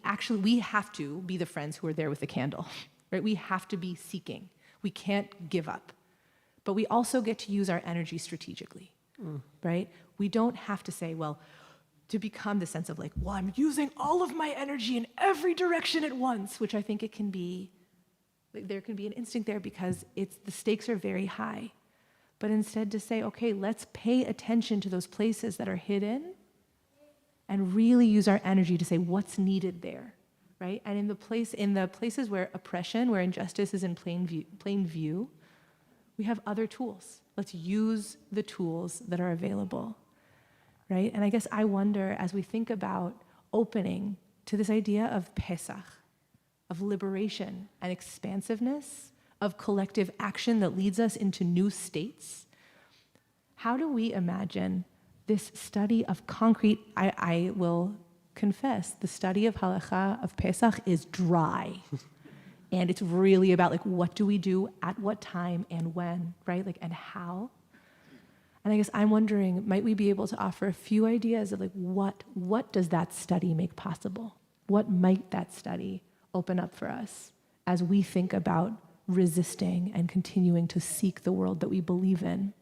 have to be the friends who are there with the candle, right? We have to be seeking. We can't give up. But we also get to use our energy strategically, right? We don't have to say, well, to become the sense of like, well, I'm using all of my energy in every direction at once, which I think it can be, there can be an instinct there because the stakes are very high. But instead to say, okay, let's pay attention to those places that are hidden and really use our energy to say what's needed there, right? And in the places where oppression, where injustice is in plain view, we have other tools. Let's use the tools that are available, right? And I guess I wonder, as we think about opening to this idea of Pesach, of liberation and expansiveness, of collective action that leads us into new states, how do we imagine this study of concrete? I will confess, the study of halakha, of Pesach, is dry. And it's really about like, what do we do at what time and when, right? Like, and how? And I guess I'm wondering, might we be able to offer a few ideas of like, what does that study make possible? What might that study open up for us as we think about resisting and continuing to seek the world that we believe in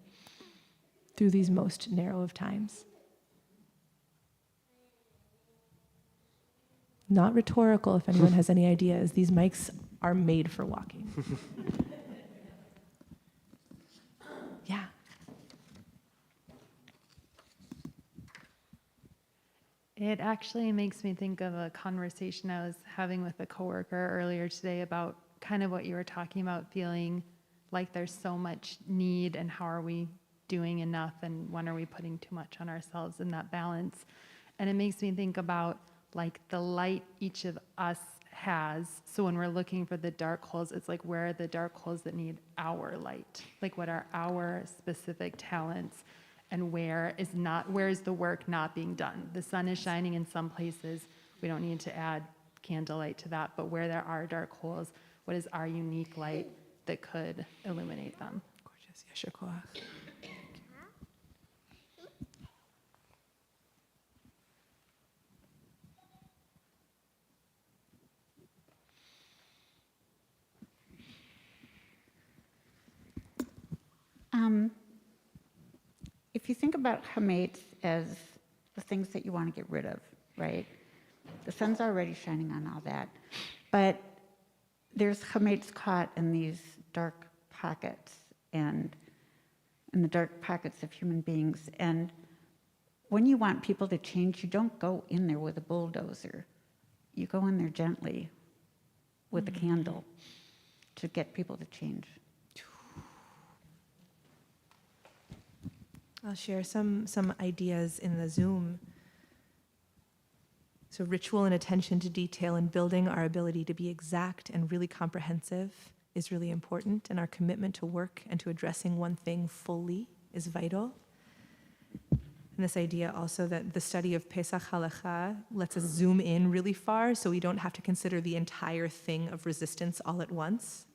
through these most narrow of times? Not rhetorical, if anyone has any ideas. These mics are made for walking. Yeah. It actually makes me think of a conversation I was having with a coworker earlier today about kind of what you were talking about, feeling like there's so much need and how are we doing enough and when are we putting too much on ourselves, in that balance. And it makes me think about like the light each of us has. So when we're looking for the dark holes, it's like, where are the dark holes that need our light? Like, what are our specific talents? And where is the work not being done? The sun is shining in some places. We don't need to add candlelight to that. But where there are dark holes, what is our unique light that could illuminate them? Gorgeous. Yasher koach. If you think about hametz as the things that you want to get rid of, right? The sun's already shining on all that. But there's hametz caught in these dark pockets and in the dark pockets of human beings. And when you want people to change, you don't go in there with a bulldozer. You go in there gently with a candle to get people to change. I'll share some ideas in the Zoom. So ritual and attention to detail and building our ability to be exact and really comprehensive is really important, and our commitment to work and to addressing one thing fully is vital. And this idea also that the study of Pesach Halakha lets us zoom in really far so we don't have to consider the entire thing of resistance all at once.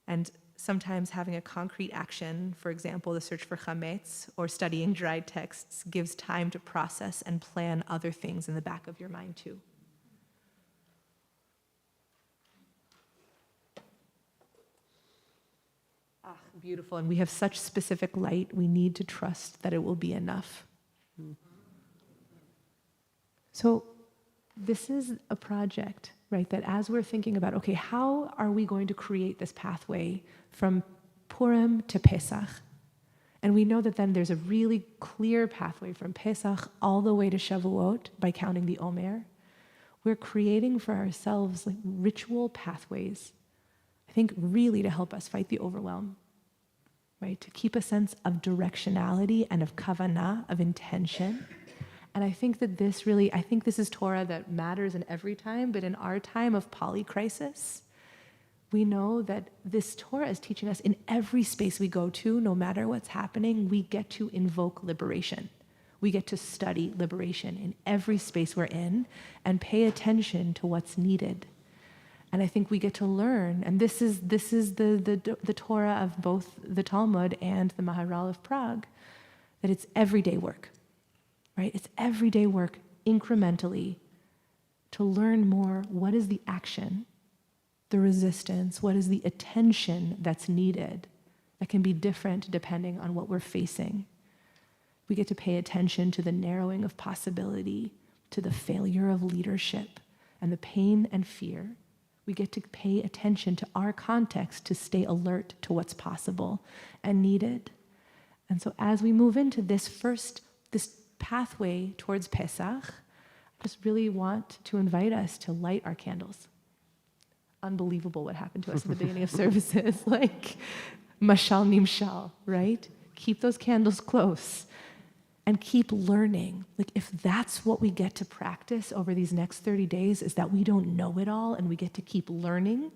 And sometimes having a concrete action, for example, the search for chametz or studying dried texts, gives time to process and plan other things in the back of your mind too. Beautiful. And we have such specific light, we need to trust that it will be enough. So this is a project, right, that as we're thinking about, okay, how are we going to create this pathway from Purim to Pesach? And we know that then there's a really clear pathway from Pesach all the way to Shavuot by counting the Omer. We're creating for ourselves like ritual pathways, I think really to help us fight the overwhelm, right? To keep a sense of directionality and of kavanah, of intention. And I think that this is Torah that matters in every time, but in our time of polycrisis, We know that this Torah is teaching us in every space we go to, no matter what's happening, we get to invoke liberation. We get to study liberation in every space we're in and pay attention to what's needed. And I think we get to learn, and this is the Torah of both the Talmud and the Maharal of Prague, that it's everyday work, right? It's everyday work incrementally to learn more what is the action, the resistance, what is the attention that's needed that can be different depending on what we're facing. We get to pay attention to the narrowing of possibility, to the failure of leadership, and the pain and fear. We get to pay attention to our context to stay alert to what's possible and needed. And so as we move into this pathway towards Pesach, I just really want to invite us to light our candles. Unbelievable what happened to us at the beginning of services, like mashal nimshal, right? Keep those candles close and keep learning. Like if that's what we get to practice over these next 30 days is that we don't know it all and we get to keep learning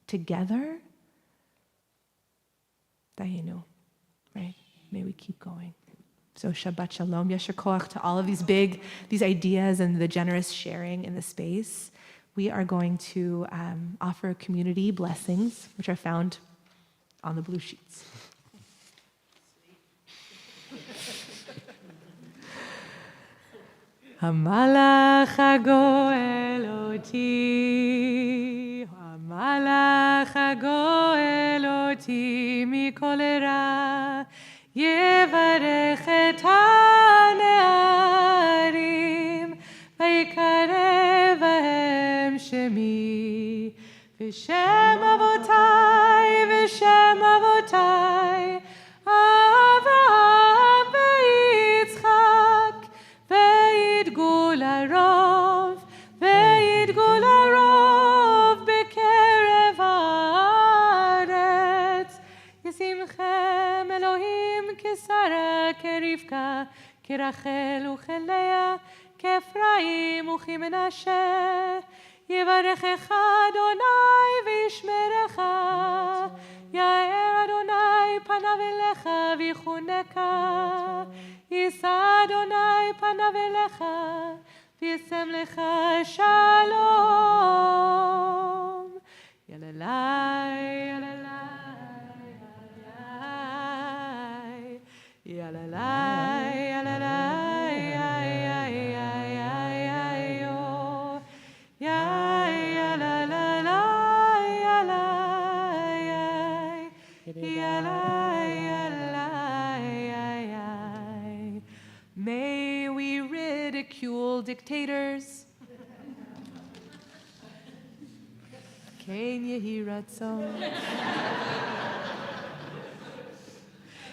together, Dayenu, right? May we keep going. So Shabbat Shalom, Yasher Koach to all of these ideas and the generous sharing in the space. We are going to offer community blessings, which are found on the blue sheets. Hamalach hagoel oti, hamalach hagoel oti mikol ra, yevarech et hane'arim, vayikarev bahem shemi, v'shem avotai, Avraham ve'Yitzchak, ve'yidgul harov bekerev haaretz, yisimchem Elohim kesara kerivka, kerachel uchelea, כפריים וכמנשה, יברכך אדוני וישמרך, יאר אדוני פניו אליך ויחונקה, יישא אדוני פניו אליך וישם לך שלום. יללי, יללי, יללי, יללי, יללי, May we ridicule dictators. Ken yehi ratzon.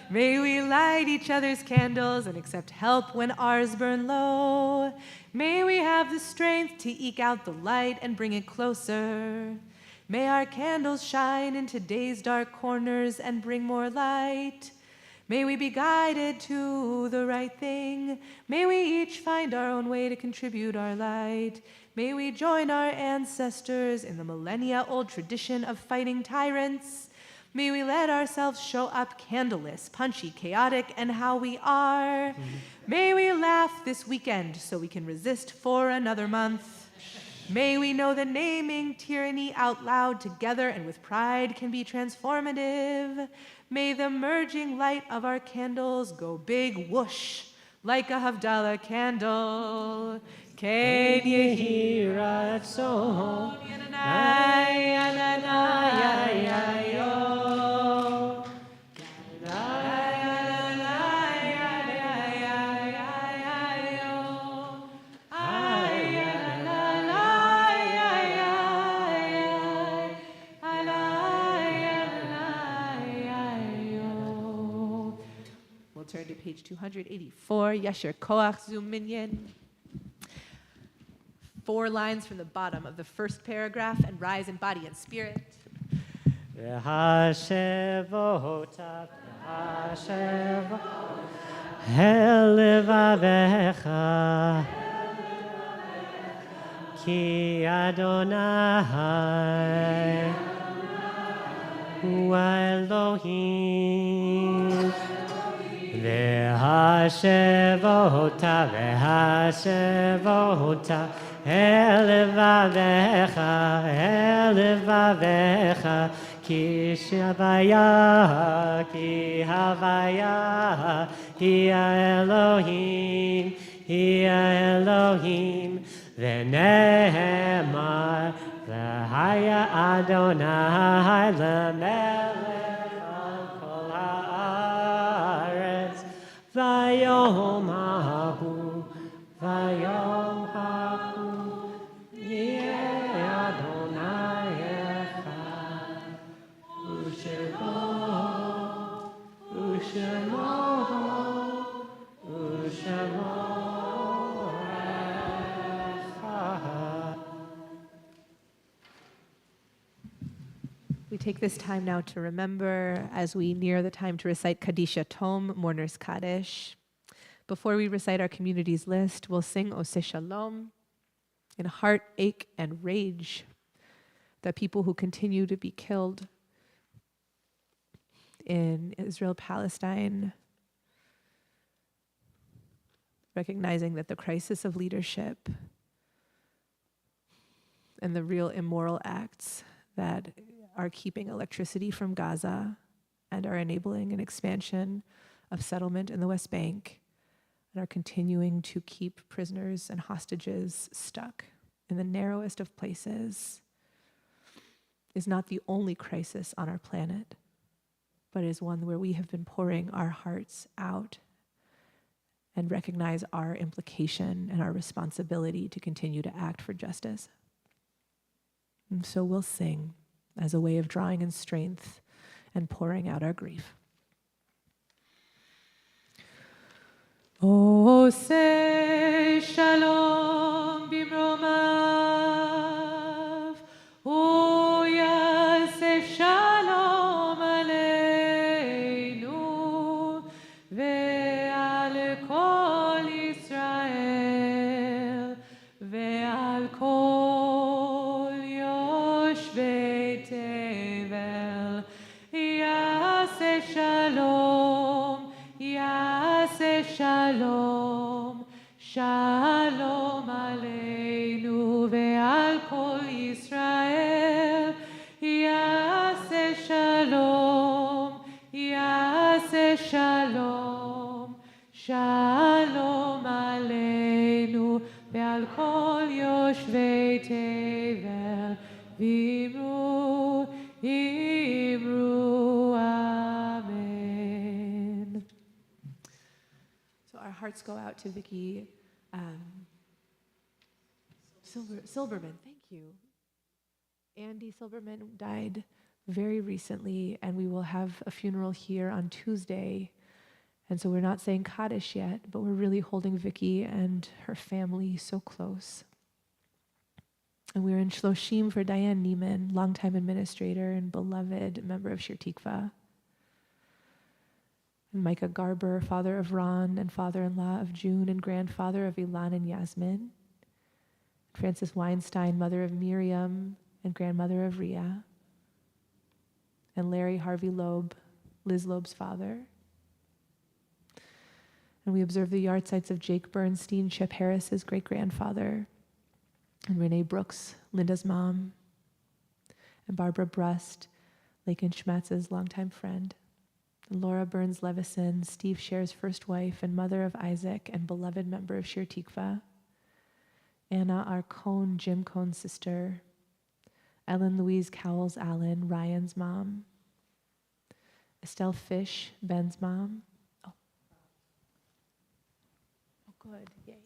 May we light each other's candles and accept help when ours burn low. May we have the strength to eke out the light and bring it closer. May our candles shine into today's dark corners and bring more light. May we be guided to the right thing. May we each find our own way to contribute our light. May we join our ancestors in the millennia-old tradition of fighting tyrants. May we let ourselves show up candleless, punchy, chaotic, and how we are. May we laugh this weekend so we can resist for another month. May we know that naming tyranny out loud together and with pride can be transformative. May the merging light of our candles go big whoosh, like a Havdalah candle. Ken yehi ratzon, Yananai, Yananai, Yayo. Turn to page 284, Yasher Koach Zoom Minyan. 4 lines from the bottom of the first paragraph, and rise in body and spirit. V'hashevota, helevavecha, ki Adonai hu Elohim. V'hashevota, v'hashevota, elevavecha, ki shavaya, ki havaya, hi Elohim, v'nehemar, v'haya Adonai lemelech al kol haaretz, vayom hahu, yeh Adonai echad, u'shemo, echad. We take this time now to remember as we near the time to recite Kadisha Tom, Mourner's Kaddish. Before we recite our community's list, we'll sing Oseh Shalom in heartache and rage, the people who continue to be killed in Israel, Palestine, recognizing that the crisis of leadership and the real immoral acts that are keeping electricity from Gaza and are enabling an expansion of settlement in the West Bank and are continuing to keep prisoners and hostages stuck in the narrowest of places is not the only crisis on our planet, but is one where we have been pouring our hearts out and recognize our implication and our responsibility to continue to act for justice. And so we'll sing as a way of drawing in strength and pouring out our grief. Oseh Shalom bimromav, Yaseh Shalom aleinu, ve'al kol Yisrael, ve'al kol yoshvei tevel, Yaseh Shalom, Yaseh Shalom, Shalom aleinu ve'al kol Yisrael, Yaseh Shalom, Yaseh Shalom, Shalom aleinu ve'al kol yoshvei tevel, v'imru, imru, amen. So our hearts go out to Vicky Silberman. Thank you. Andy Silberman died very recently, and we will have a funeral here on Tuesday. And so we're not saying Kaddish yet, but we're really holding Vicky and her family so close. And we're in Shloshim for Diane Neiman, longtime administrator and beloved member of Shir Tikva. And Micah Garber, father of Ron and father-in-law of June and grandfather of Ilan and Yasmin. Frances Weinstein, mother of Miriam and grandmother of Ria. And Larry Harvey Loeb, Liz Loeb's father. And we observe the yard sites of Jake Bernstein, Shep Harris's great-grandfather, and Renee Brooks, Linda's mom, and Barbara Brust, Lakin Schmatz's longtime friend, and Laura Burns Levison, Steve Scher's first wife and mother of Isaac and beloved member of Shir Tikva, Anna R. Cohn, Jim Cohn's sister, Ellen Louise Cowles Allen, Ryan's mom, Estelle Fish, Ben's mom. Oh, good, yay.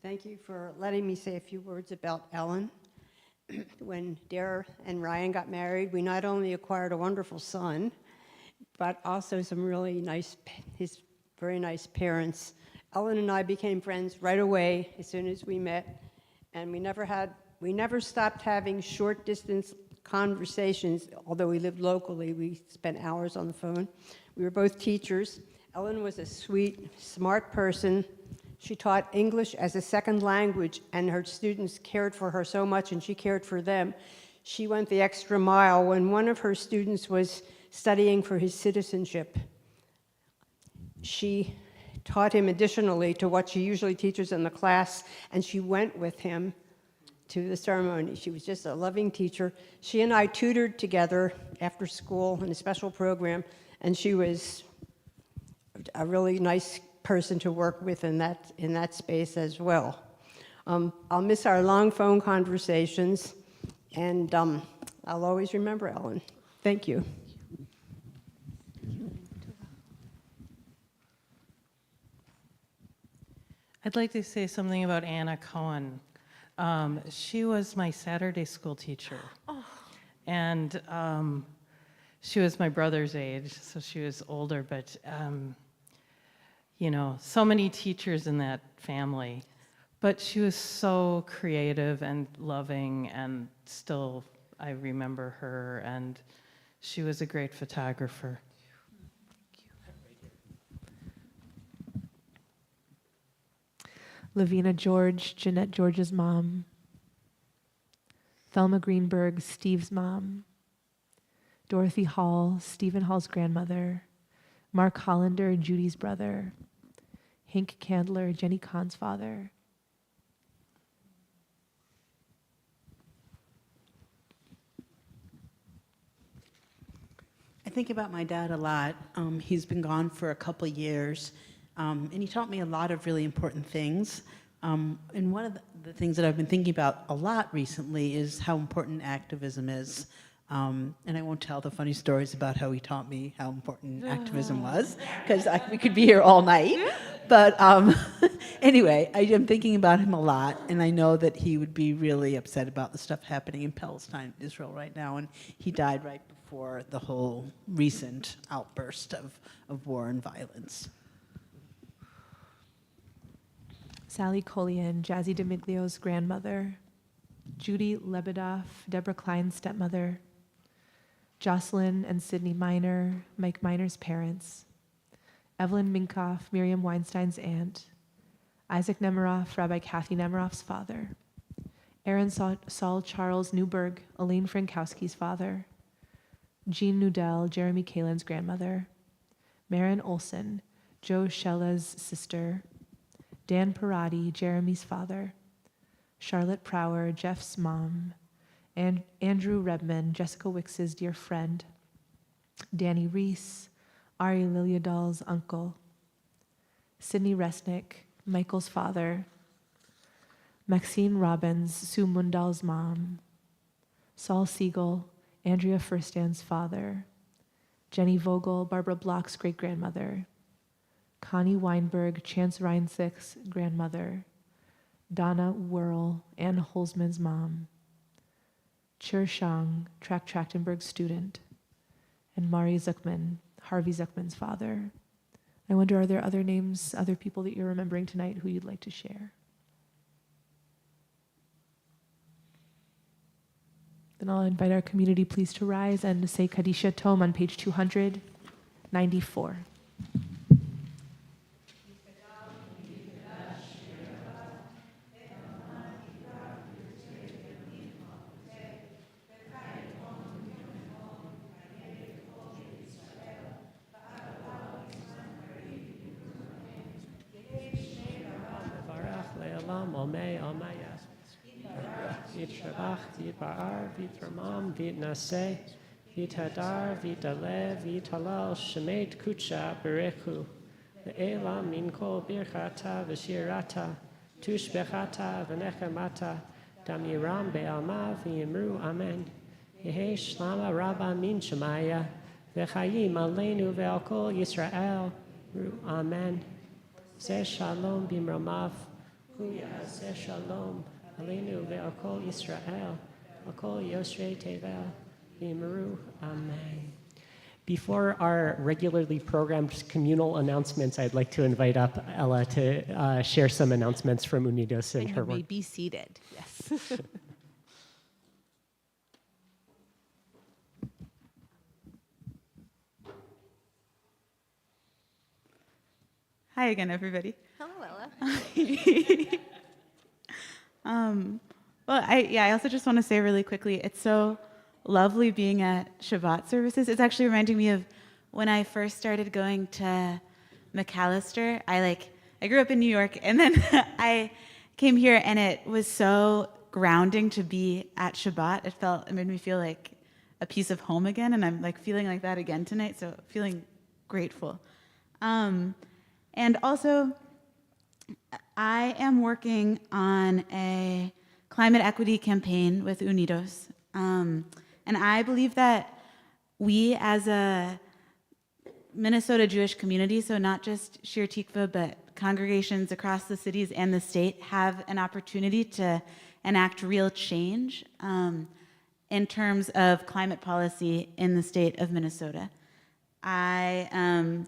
Thank you for letting me say a few words about Ellen. When Dare and Ryan got married, we not only acquired a wonderful son, but also some really nice, his very nice parents. Ellen and I became friends right away as soon as we met, and we never stopped having short distance conversations. Although we lived locally, we spent hours on the phone. We were both teachers. Ellen was a sweet, smart person. She taught English as a second language, and her students cared for her so much, and she cared for them. She went the extra mile when one of her students was studying for his citizenship. She taught him additionally to what she usually teaches in the class, and she went with him to the ceremony. She was just a loving teacher. She and I tutored together after school in a special program, and she was a really nice person to work with in that space as well. I'll miss our long phone conversations, and I'll always remember Ellen. Thank you. I'd like to say something about Anna Cohen. She was my Saturday school teacher. And she was my brother's age, so she was older, but you know, so many teachers in that family. But she was so creative and loving, and still I remember her, and she was a great photographer. Lavina George, Jeanette George's mom. Thelma Greenberg, Steve's mom. Dorothy Hall, Stephen Hall's grandmother. Mark Hollander, Judy's brother. Hank Candler, Jenny Kahn's father. I think about my dad a lot. He's been gone for a couple years, and he taught me a lot of really important things. And one of the things that I've been thinking about a lot recently is how important activism is. And I won't tell the funny stories about how he taught me how important activism was, because we could be here all night. But anyway, I am thinking about him a lot, and I know that he would be really upset about the stuff happening in Palestine, Israel right now, and he died right before the whole recent outburst of war and violence. Sally Collian, Jazzy DiMiglio's grandmother. Judy Lebedoff, Deborah Klein's stepmother. Jocelyn and Sidney Miner, Mike Miner's parents. Evelyn Minkoff, Miriam Weinstein's aunt. Isaac Nemiroff, Rabbi Kathy Nemiroff's father. Aaron Saul Charles Newberg, Elaine Frankowski's father. Jean Nudell, Jeremy Kalin's grandmother. Maren Olson, Joe Shella's sister. Dan Parati, Jeremy's father. Charlotte Prower, Jeff's mom. And Andrew Redman, Jessica Wicks's dear friend. Danny Reese, Ari Liliadal's uncle. Sidney Resnick, Michael's father. Maxine Robbins, Sue Mundal's mom. Saul Siegel, Andrea Furstan's father. Jenny Vogel, Barbara Bloch's great-grandmother. Connie Weinberg, Chance Reinsick's grandmother. Donna Whirl, Ann Holzman's mom. Chur Shang, Track Trachtenberg's student. And Mari Zuckman, Harvey Zuckman's father. I wonder, are there other names, other people that you're remembering tonight who you'd like to share? Then I'll invite our community please to rise and say Kadisha Tome on page 294. Yitrabach, Yitba'ar, Yitramam, Yitnaseh, Yithadar, Yitale, Yitalal, Shemet Kucha, Berechu, Ve'ela Minko Birchata, Veshirata, Tushbechata, Venechemata, Damiram Be'alma, V'yimru, Amen. Yehe Shlama Rabba Min Shemaya, Ve'chayim Aleinu Ve'alkol Yisrael, Ru, Amen. Zeh Shalom Bimramav, Huya Zeh Shalom, Aleinu ve'alkol Yisrael, alkol Yosrei Tevel, v'imru, Amen. Before our regularly programmed communal announcements, I'd like to invite up Ella to share some announcements from Unidos and her You may work. be seated. Yes. Hi again, everybody. Hello, Ella. Well, I also just want to say really quickly, it's so lovely being at Shabbat services. It's actually reminding me of when I first started going to McAllister. I grew up in New York, and then I came here, and it was so grounding to be at Shabbat. It made me feel like a piece of home again, and I'm like feeling like that again tonight, so feeling grateful. And also, I am working on a climate equity campaign with Unidos. And I believe that we as a Minnesota Jewish community, so not just Shir Tikva, but congregations across the cities and the state, have an opportunity to enact real change in terms of climate policy in the state of Minnesota. There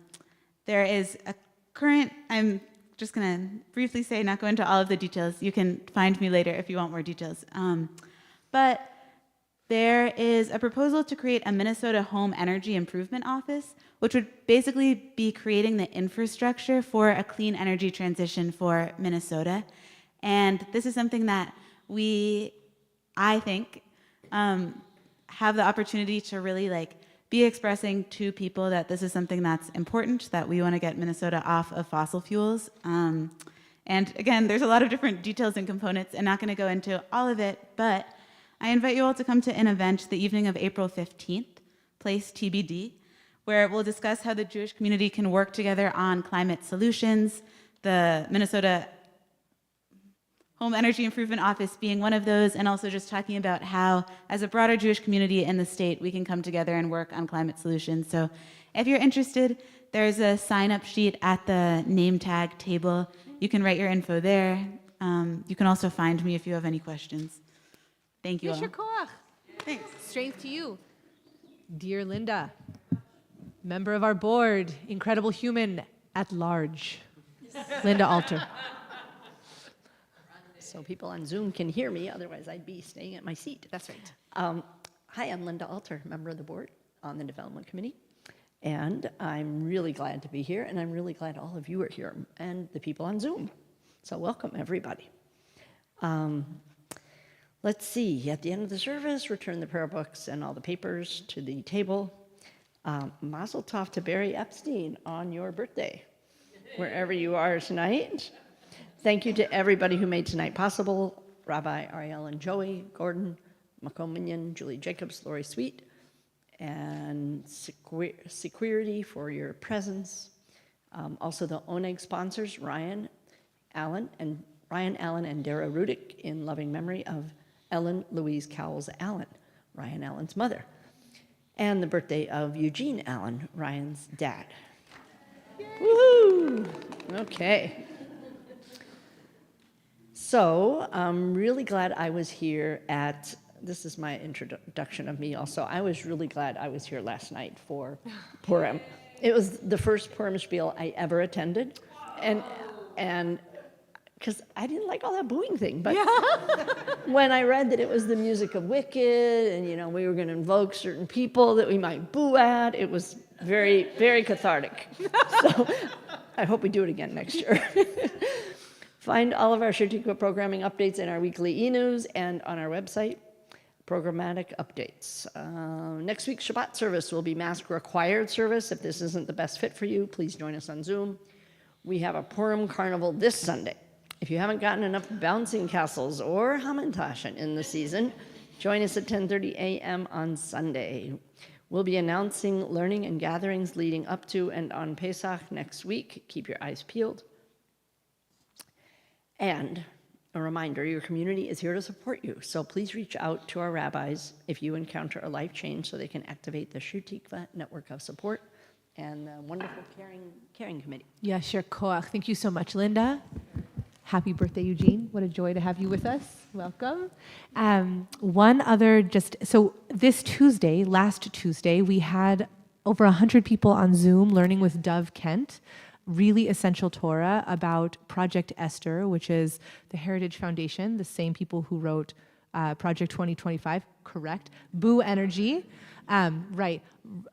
is a current, I'm just going to briefly say, not go into all of the details. You can find me later if you want more details. But there is a proposal to create a Minnesota Home Energy Improvement Office, which would basically be creating the infrastructure for a clean energy transition for Minnesota. And this is something that I think, have the opportunity to really be expressing to people that this is something that's important, that we want to get Minnesota off of fossil fuels. And again, there's a lot of different details and components, and not going to go into all of it, but I invite you all to come to an event the evening of April 15th, place TBD, where we'll discuss how the Jewish community can work together on climate solutions, the Minnesota Home Energy Improvement Office being one of those, and also just talking about how, as a broader Jewish community in the state, we can come together and work on climate solutions. So if you're interested, there's a sign-up sheet at the name tag table. You can write your info there. You can also find me if you have any questions. Thank you all. Yasher koach. Thanks. Strength to you. Dear Linda, member of our board, incredible human at large, Linda Alter. So people on Zoom can hear me, otherwise I'd be staying at my seat. That's right. Hi, I'm Linda Alter, member of the board on the Development Committee, and I'm really glad to be here, and I'm really glad all of you are here, and the people on Zoom. So welcome, everybody. Let's see, at the end of the service, return the prayer books and all the papers to the table. Mazel tov to Barry Epstein on your birthday, wherever you are tonight. Thank you to everybody who made tonight possible, Rabbi Ariel and Joey, Gordon, Makom Minyan, Julie Jacobs, Lori Sweet, and Security for your presence. Also the Oneg sponsors, Ryan, Allen, and Dara Rudick, in loving memory of Ellen Louise Cowles Allen, Ryan Allen's mother, and the birthday of Eugene Allen, Ryan's dad. Woohoo! Okay. So I'm really glad I was here this is my introduction of me also. I was really glad I was here last night for Purim. It was the first Purim spiel I ever attended, and because I didn't like all that booing thing, but when I read that it was the music of Wicked, and we were going to invoke certain people that we might boo at, it was very, very cathartic. So I hope we do it again next year. Find all of our Shir Tikva programming updates in our weekly e-news and on our website, programmatic updates. Next week's Shabbat service will be mask required service. If this isn't the best fit for you, please join us on Zoom. We have a Purim carnival this Sunday. If you haven't gotten enough bouncing castles or Hamantaschen in the season, join us at 10:30 a.m. on Sunday. We'll be announcing learning and gatherings leading up to and on Pesach next week. Keep your eyes peeled. And a reminder, your community is here to support you, so please reach out to our rabbis if you encounter a life change so they can activate the Shir Tikva network of support and the wonderful caring committee. Yasher koach. Thank you so much, Linda. Happy birthday, Eugene. What a joy to have you with us. Welcome. One other so this Tuesday, last Tuesday, we had over 100 people on Zoom learning with Dove Kent, really essential Torah about Project Esther, which is the Heritage Foundation, the same people who wrote Project 2025, correct? Boo Energy, right.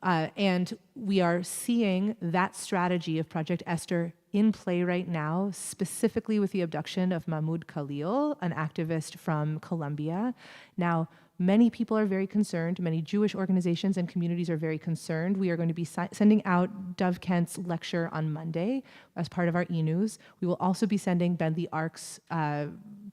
And we are seeing that strategy of Project Esther in play right now, specifically with the abduction of Mahmoud Khalil, an activist from Colombia. Now, many people are very concerned. Many Jewish organizations and communities are very concerned. We are going to be sending out Dov Kent's lecture on Monday as part of our e-news. We will also be sending Ben the Ark's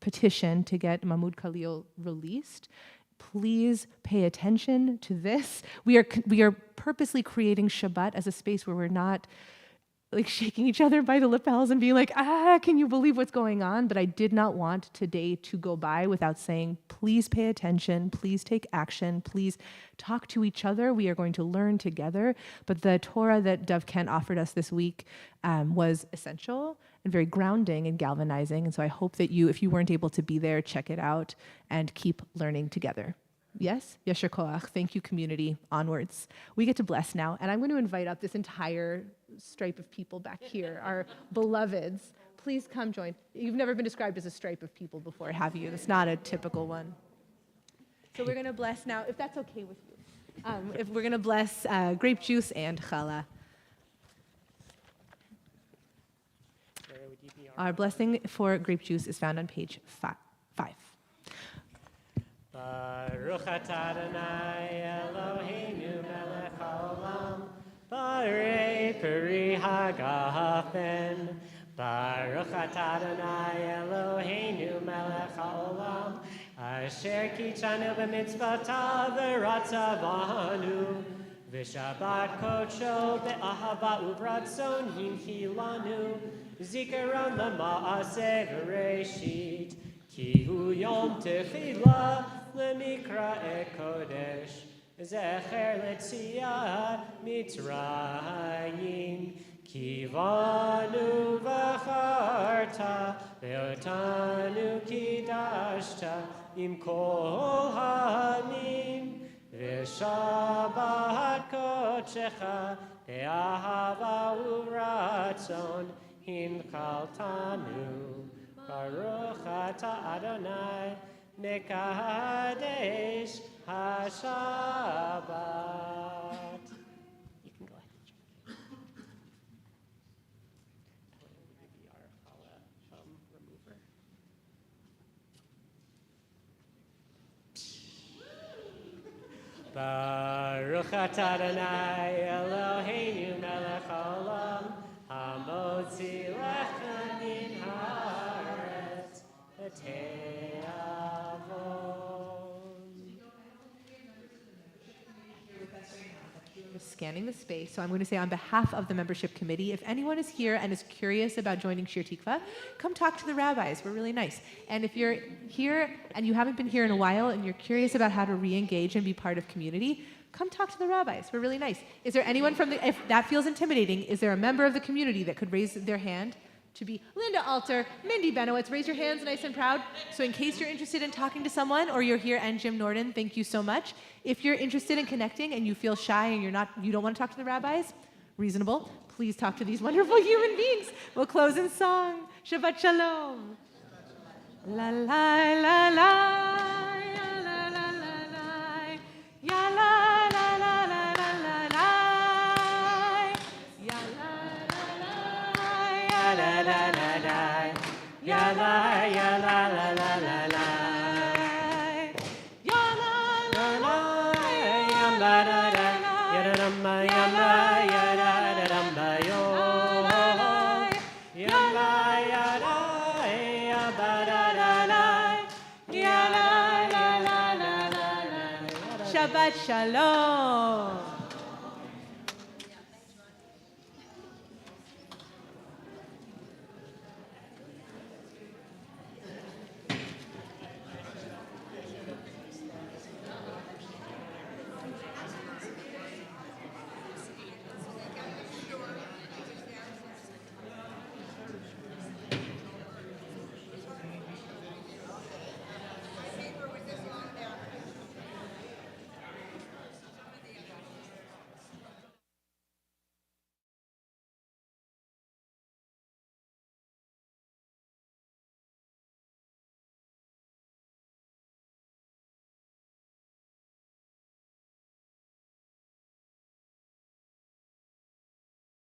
petition to get Mahmoud Khalil released. Please pay attention to this. We are purposely creating Shabbat as a space where we're not like shaking each other by the lapels and being like, can you believe what's going on? But I did not want today to go by without saying, please pay attention, please take action, please talk to each other. We are going to learn together. But the Torah that Dov Kent offered us this week was essential and very grounding and galvanizing. And so I hope that you, if you weren't able to be there, check it out and keep learning together. Yes? Yasher koach. Thank you, community. Onwards. We get to bless now. And I'm going to invite up this entire stripe of people back here, our beloveds. Please come join. You've never been described as a stripe of people before, have you? It's not a typical one. So we're going to bless now, if that's okay with you. If we're going to bless grape juice and challah. Our blessing for grape juice is found on page 5. Baruch atah Adonai Eloheinu melech haolam, barei peri hagafen. Baruch atah Adonai Eloheinu melech haolam, asher kitzanu b'mitzvotav v'ratzav banu, v'shabbat kodsho be'ahava uvratzon hinchilanu, zikaron lema'aseh v'reshit, ki hu yom techila למקרא קודש, זכר ליציאת מצרים, כי בנו בחרת, ואותנו קידשת עם כל העמים, ושבת קודשך באהבה ורצון הנחלתנו, ברוך אתה אדוני Mekadesh HaShabbat. You can go ahead and check. Remover. Baruch atah Adonai Eloheinu melech haolam, hamotzi lechem min haaretz Scanning the space. So I'm going to say on behalf of the membership committee, if anyone is here and is curious about joining Shir Tikva, come talk to the rabbis. We're really nice. And if you're here and you haven't been here in a while and you're curious about how to re-engage and be part of community, come talk to the rabbis. We're really nice. Is there anyone if that feels intimidating, is there a member of the community that could raise their hand to be Linda Alter, Mindy Benowitz? Raise your hands nice and proud. So in case you're interested in talking to someone or you're here, and Jim Norden, thank you so much. If you're interested in connecting and you feel shy and you don't want to talk to the rabbis, reasonable, please talk to these wonderful human beings. We'll close in song. Shabbat Shalom. La la la la, ya la la la la, ya la la la la la la, ya la la la, ya la la la la, ya la ya la la la la la, ya la la la, ya la la la, ya la la ya la ya la la la yo, ya la ya la ya ba da da la, ya la la la la la la. Shabbat Shalom.